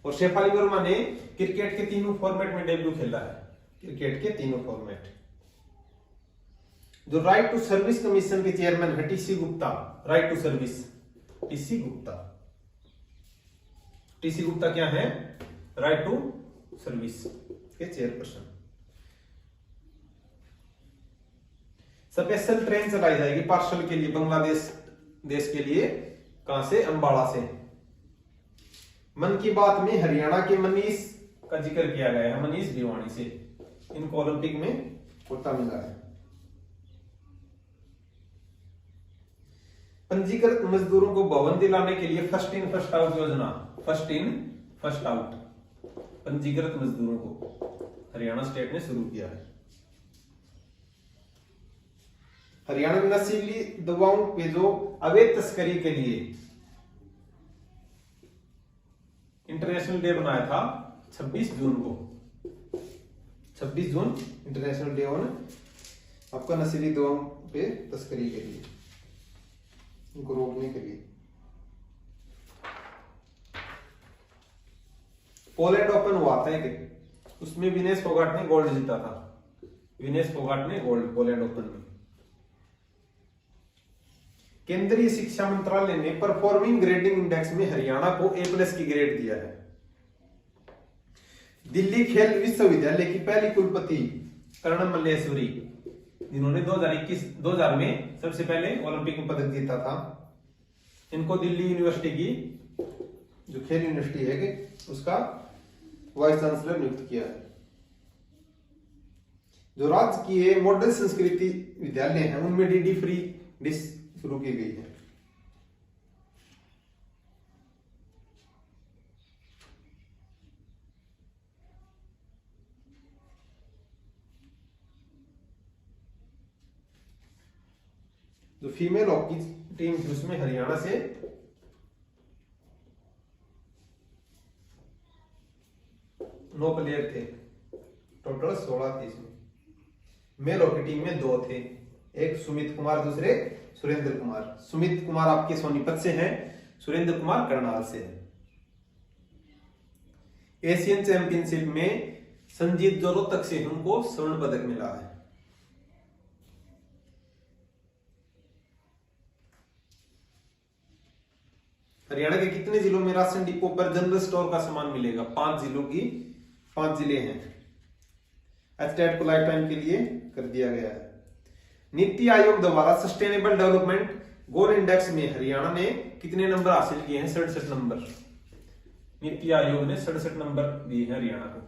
और शेफाली वर्मा ने क्रिकेट के 3 फॉर्मेट में डेब्यू खेला है। क्रिकेट के 3 फॉर्मेट। जो राइट टू सर्विस कमीशन के चेयरमैन है TC Gupta. Right to service TC Gupta. TC Gupta क्या है? राइट टू सर्विस के चेयरपर्सन। स्पेशल ट्रेन चलाई जाएगी पार्सल के लिए बांग्लादेश देश के लिए। कहां से? अंबाला से। मन की बात में हरियाणा के मनीष का जिक्र किया गया है, मनीष भिवानी से। इनको ओलंपिक में कोटा मिला है। पंजीकृत मजदूरों को भवन दिलाने के लिए फर्स्ट इन फर्स्ट आउट योजना। फर्स्ट इन फर्स्ट आउट पंजीकृत मजदूरों को हरियाणा स्टेट ने शुरू किया है। हरियाणा में नशीली दवाओं पे जो अवैध तस्करी के लिए इंटरनेशनल डे बनाया था 26 जून को। 26 जून इंटरनेशनल डे ऑन आपका नशीली दवाओं पे तस्करी के लिए, उनको रोकने के लिए। पोलैंड ओपन हुआ था एक, उसमें विनेश फोगाट ने गोल्ड जीता था। विनेश फोगाट ने गोल्ड पोलैंड ओपन में। केंद्रीय शिक्षा मंत्रालय ने परफॉर्मिंग ग्रेडिंग इंडेक्स में हरियाणा को A+ की ग्रेड दिया है। दिल्ली खेल विश्वविद्यालय की पहली कुलपति कर्णम मल्लेश्वरी, जिन्होंने 2000 में सबसे पहले ओलंपिक में पदक जीता था, इनको दिल्ली यूनिवर्सिटी की जो खेल यूनिवर्सिटी है कि उसका वाइस चांसलर नियुक्त किया है। जो राजकीय मॉडल संस्कृति विद्यालय हैं उनमें डीडी फ्री डिश शुरू की गई है। जो फीमेल हॉकी टीम थी उसमें हरियाणा से 9 प्लेयर थे। टोटल 16 थे इसमें। मेलों की टीम में 2 थे, एक सुमित कुमार, दूसरे सुरेंद्र कुमार। सुमित कुमार आपके सोनीपत से हैं, सुरेंद्र कुमार करनाल से हैं। एशियन चैंपियनशिप में संजीत जो रोहतक से उनको स्वर्ण पदक मिला है। हरियाणा के कितने जिलों में राशन डिपो पर जनरल स्टोर का सामान मिलेगा? 5 जिलों की 5 जिले हैं। एचटेट को लाइफ टाइम के लिए कर दिया गया है। नीति आयोग द्वारा सस्टेनेबल डेवलपमेंट गोल इंडेक्स में हरियाणा ने कितने नंबर हासिल किए हैं? 67 नंबर। नीति आयोग ने 67 नंबर दिए हैं हरियाणा को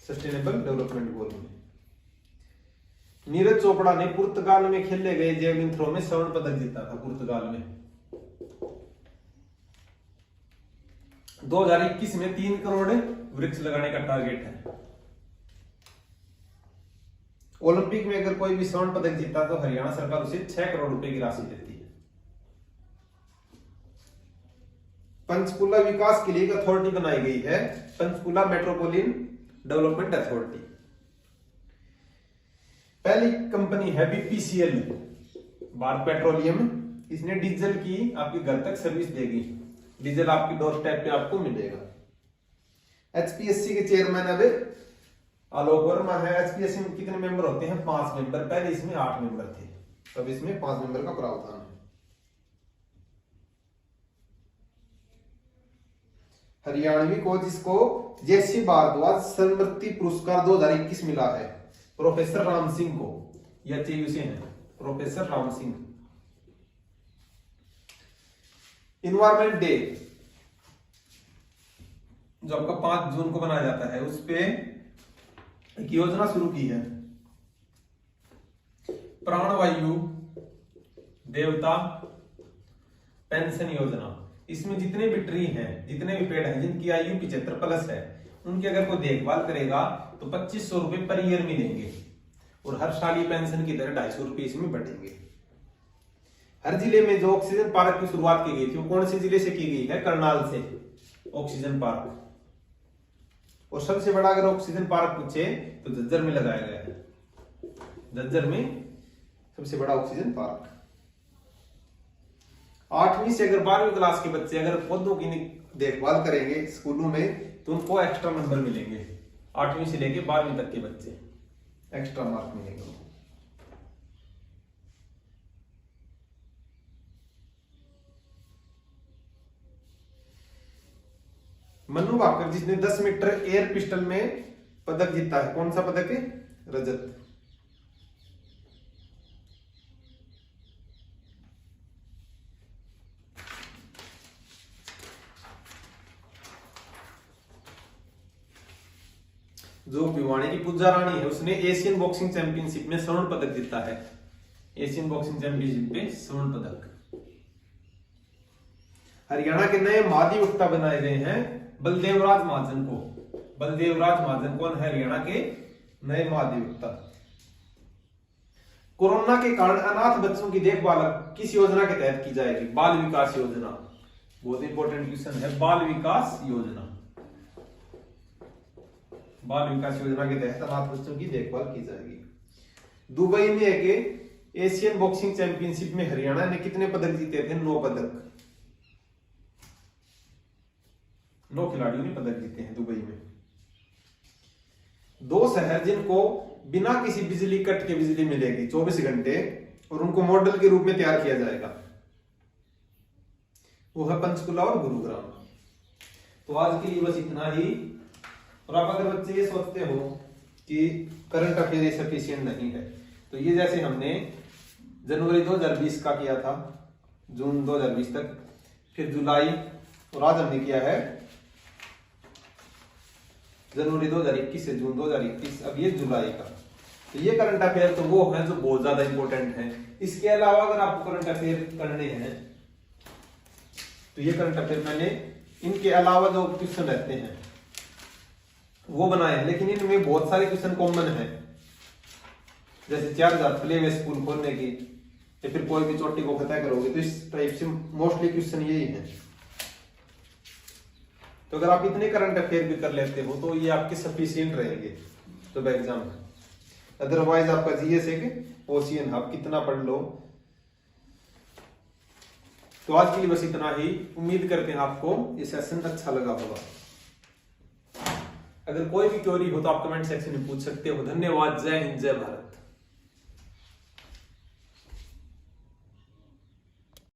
सस्टेनेबल डेवलपमेंट गोल में। नीरज चोपड़ा ने पुर्तगाल में खेले गए जेवलिन थ्रो में स्वर्ण पदक जीता था। पुर्तगाल में 2021 में 3 करोड़ वृक्ष लगाने का टारगेट है। ओलंपिक में अगर कोई भी स्वर्ण पदक जीता तो हरियाणा सरकार उसे 6 करोड़ रुपए की राशि देती है। पंचकुला विकास के लिए एक अथॉरिटी बनाई गई है, पंचकुला मेट्रोपोलिटन डेवलपमेंट अथॉरिटी। पहली कंपनी है बीपीसीएल, भारत पेट्रोलियम। इसने डीजल की आपके घर तक सर्विस देगी, डीजल आपकी डोर स्टेप पे आपको मिलेगा। एचपीएससी के चेयरमैन अब आलोक वर्मा है। एचपीएससी में कितने मेंबर होते हैं? 5 मेंबर। पहले इसमें 8 मेंबर थे, अब इसमें 5 मेंबर का प्रावधान है। हरियाणवी को जिसको जेसी भारद्वाज स्मृति पुरस्कार 2021 मिला है, प्रोफेसर राम सिंह को, या चेयू से हैं professor Ram Singh. Environment day जो आपका 5 जून को मनाया जाता है, उस पे एक योजना शुरू की है, प्राणवायु देवता पेंशन योजना। इसमें जितने भी ट्री हैं, जितने भी पेड़ हैं जिनकी आयु 75 प्लस है, उनकी अगर कोई देखभाल करेगा तो 2500 रुपए पर ईयर मिलेंगे और हर साल ये पेंशन की दर 250 रुपए इसमें बढ़ेंगे। हर जिले में जो ऑक्सीजन पार्क की शुरुआत की गई थी वो कौन से जिले से की गई है? करनाल से ऑक्सीजन पार्क। और सबसे बड़ा अगर ऑक्सीजन पार्क पूछे तो झज्जर में लगाया गया है, झज्जर में सबसे बड़ा ऑक्सीजन पार्क। 8वीं से अगर 12वीं क्लास के बच्चे अगर पौधों की देखभाल करेंगे स्कूलों में तो उनको एक्स्ट्रा नंबर मिलेंगे। 8वीं से लेके 12वीं तक के बच्चे एक्स्ट्रा मार्क मिलेंगे। मनु भाकर जिसने 10 मीटर एयर पिस्टल में पदक जीता है, कौन सा पदक है? रजत। जो भिवानी की पूजा रानी है उसने एशियन बॉक्सिंग चैंपियनशिप में स्वर्ण पदक जीता है। एशियन बॉक्सिंग चैंपियनशिप में स्वर्ण पदक। हरियाणा के नए महाधिवक्ता बनाए गए हैं बलदेवराज महाजन को। बलदेवराज महाजन कौन है? हरियाणा के नए महाधिवक्ता। कोरोना के कारण अनाथ बच्चों की देखभाल किस योजना के तहत की जाएगी? बाल विकास योजना। बहुत इंपॉर्टेंट क्वेश्चन है, बाल विकास योजना। बाल विकास योजना के तहत अनाथ बच्चों की देखभाल की जाएगी। दुबई में एक एशियन बॉक्सिंग चैंपियनशिप में हरियाणा ने कितने पदक जीते थे? 9 पदक। 9 खिलाड़ियों ने पदक जीते हैं दुबई में। 2 शहर जिनको बिना किसी बिजली कट के बिजली मिलेगी 24 घंटे और उनको मॉडल के रूप में तैयार किया जाएगा, वो है पंचकुला और गुरुग्राम। तो आज के लिए बस इतना ही। और आप अगर बच्चे ये सोचते हो कि करंट अफेयर सफिशिएंट नहीं है, तो ये जैसे हमने जनवरी 2020 का किया था, जून 2020 तक, फिर जुलाई, और आज हमने किया है जनवरी 2021 से जून 2021, अब ये जुलाई का। तो ये करंट अफेयर तो वो है जो बहुत ज्यादा इंपॉर्टेंट है। इसके अलावा अगर आपको करंट अफेयर करने हैं तो ये करंट अफेयर मैंने इनके अलावा जो क्वेश्चन रहते हैं वो बनाए हैं, लेकिन इनमें बहुत सारे क्वेश्चन कॉमन है, जैसे 4000 प्ले वे स्कूल खोलने की, या फिर कोई भी चोटी को फतेह करोगे, तो इस टाइप से मोस्टली क्वेश्चन यही है। तो अगर आप इतने करंट अफेयर भी कर लेते हो तो ये आपके सफिशियंट रहेंगे तो एग्जाम में। अदरवाइज आपका जीएस एक ओशियन, आप कितना पढ़ लो। तो आज के लिए बस इतना ही। उम्मीद करते हैं आपको ये सेशन अच्छा लगा होगा। अगर कोई भी क्वेरी हो तो आप कमेंट सेक्शन में पूछ सकते हो। धन्यवाद। जय हिंद, जय भारत।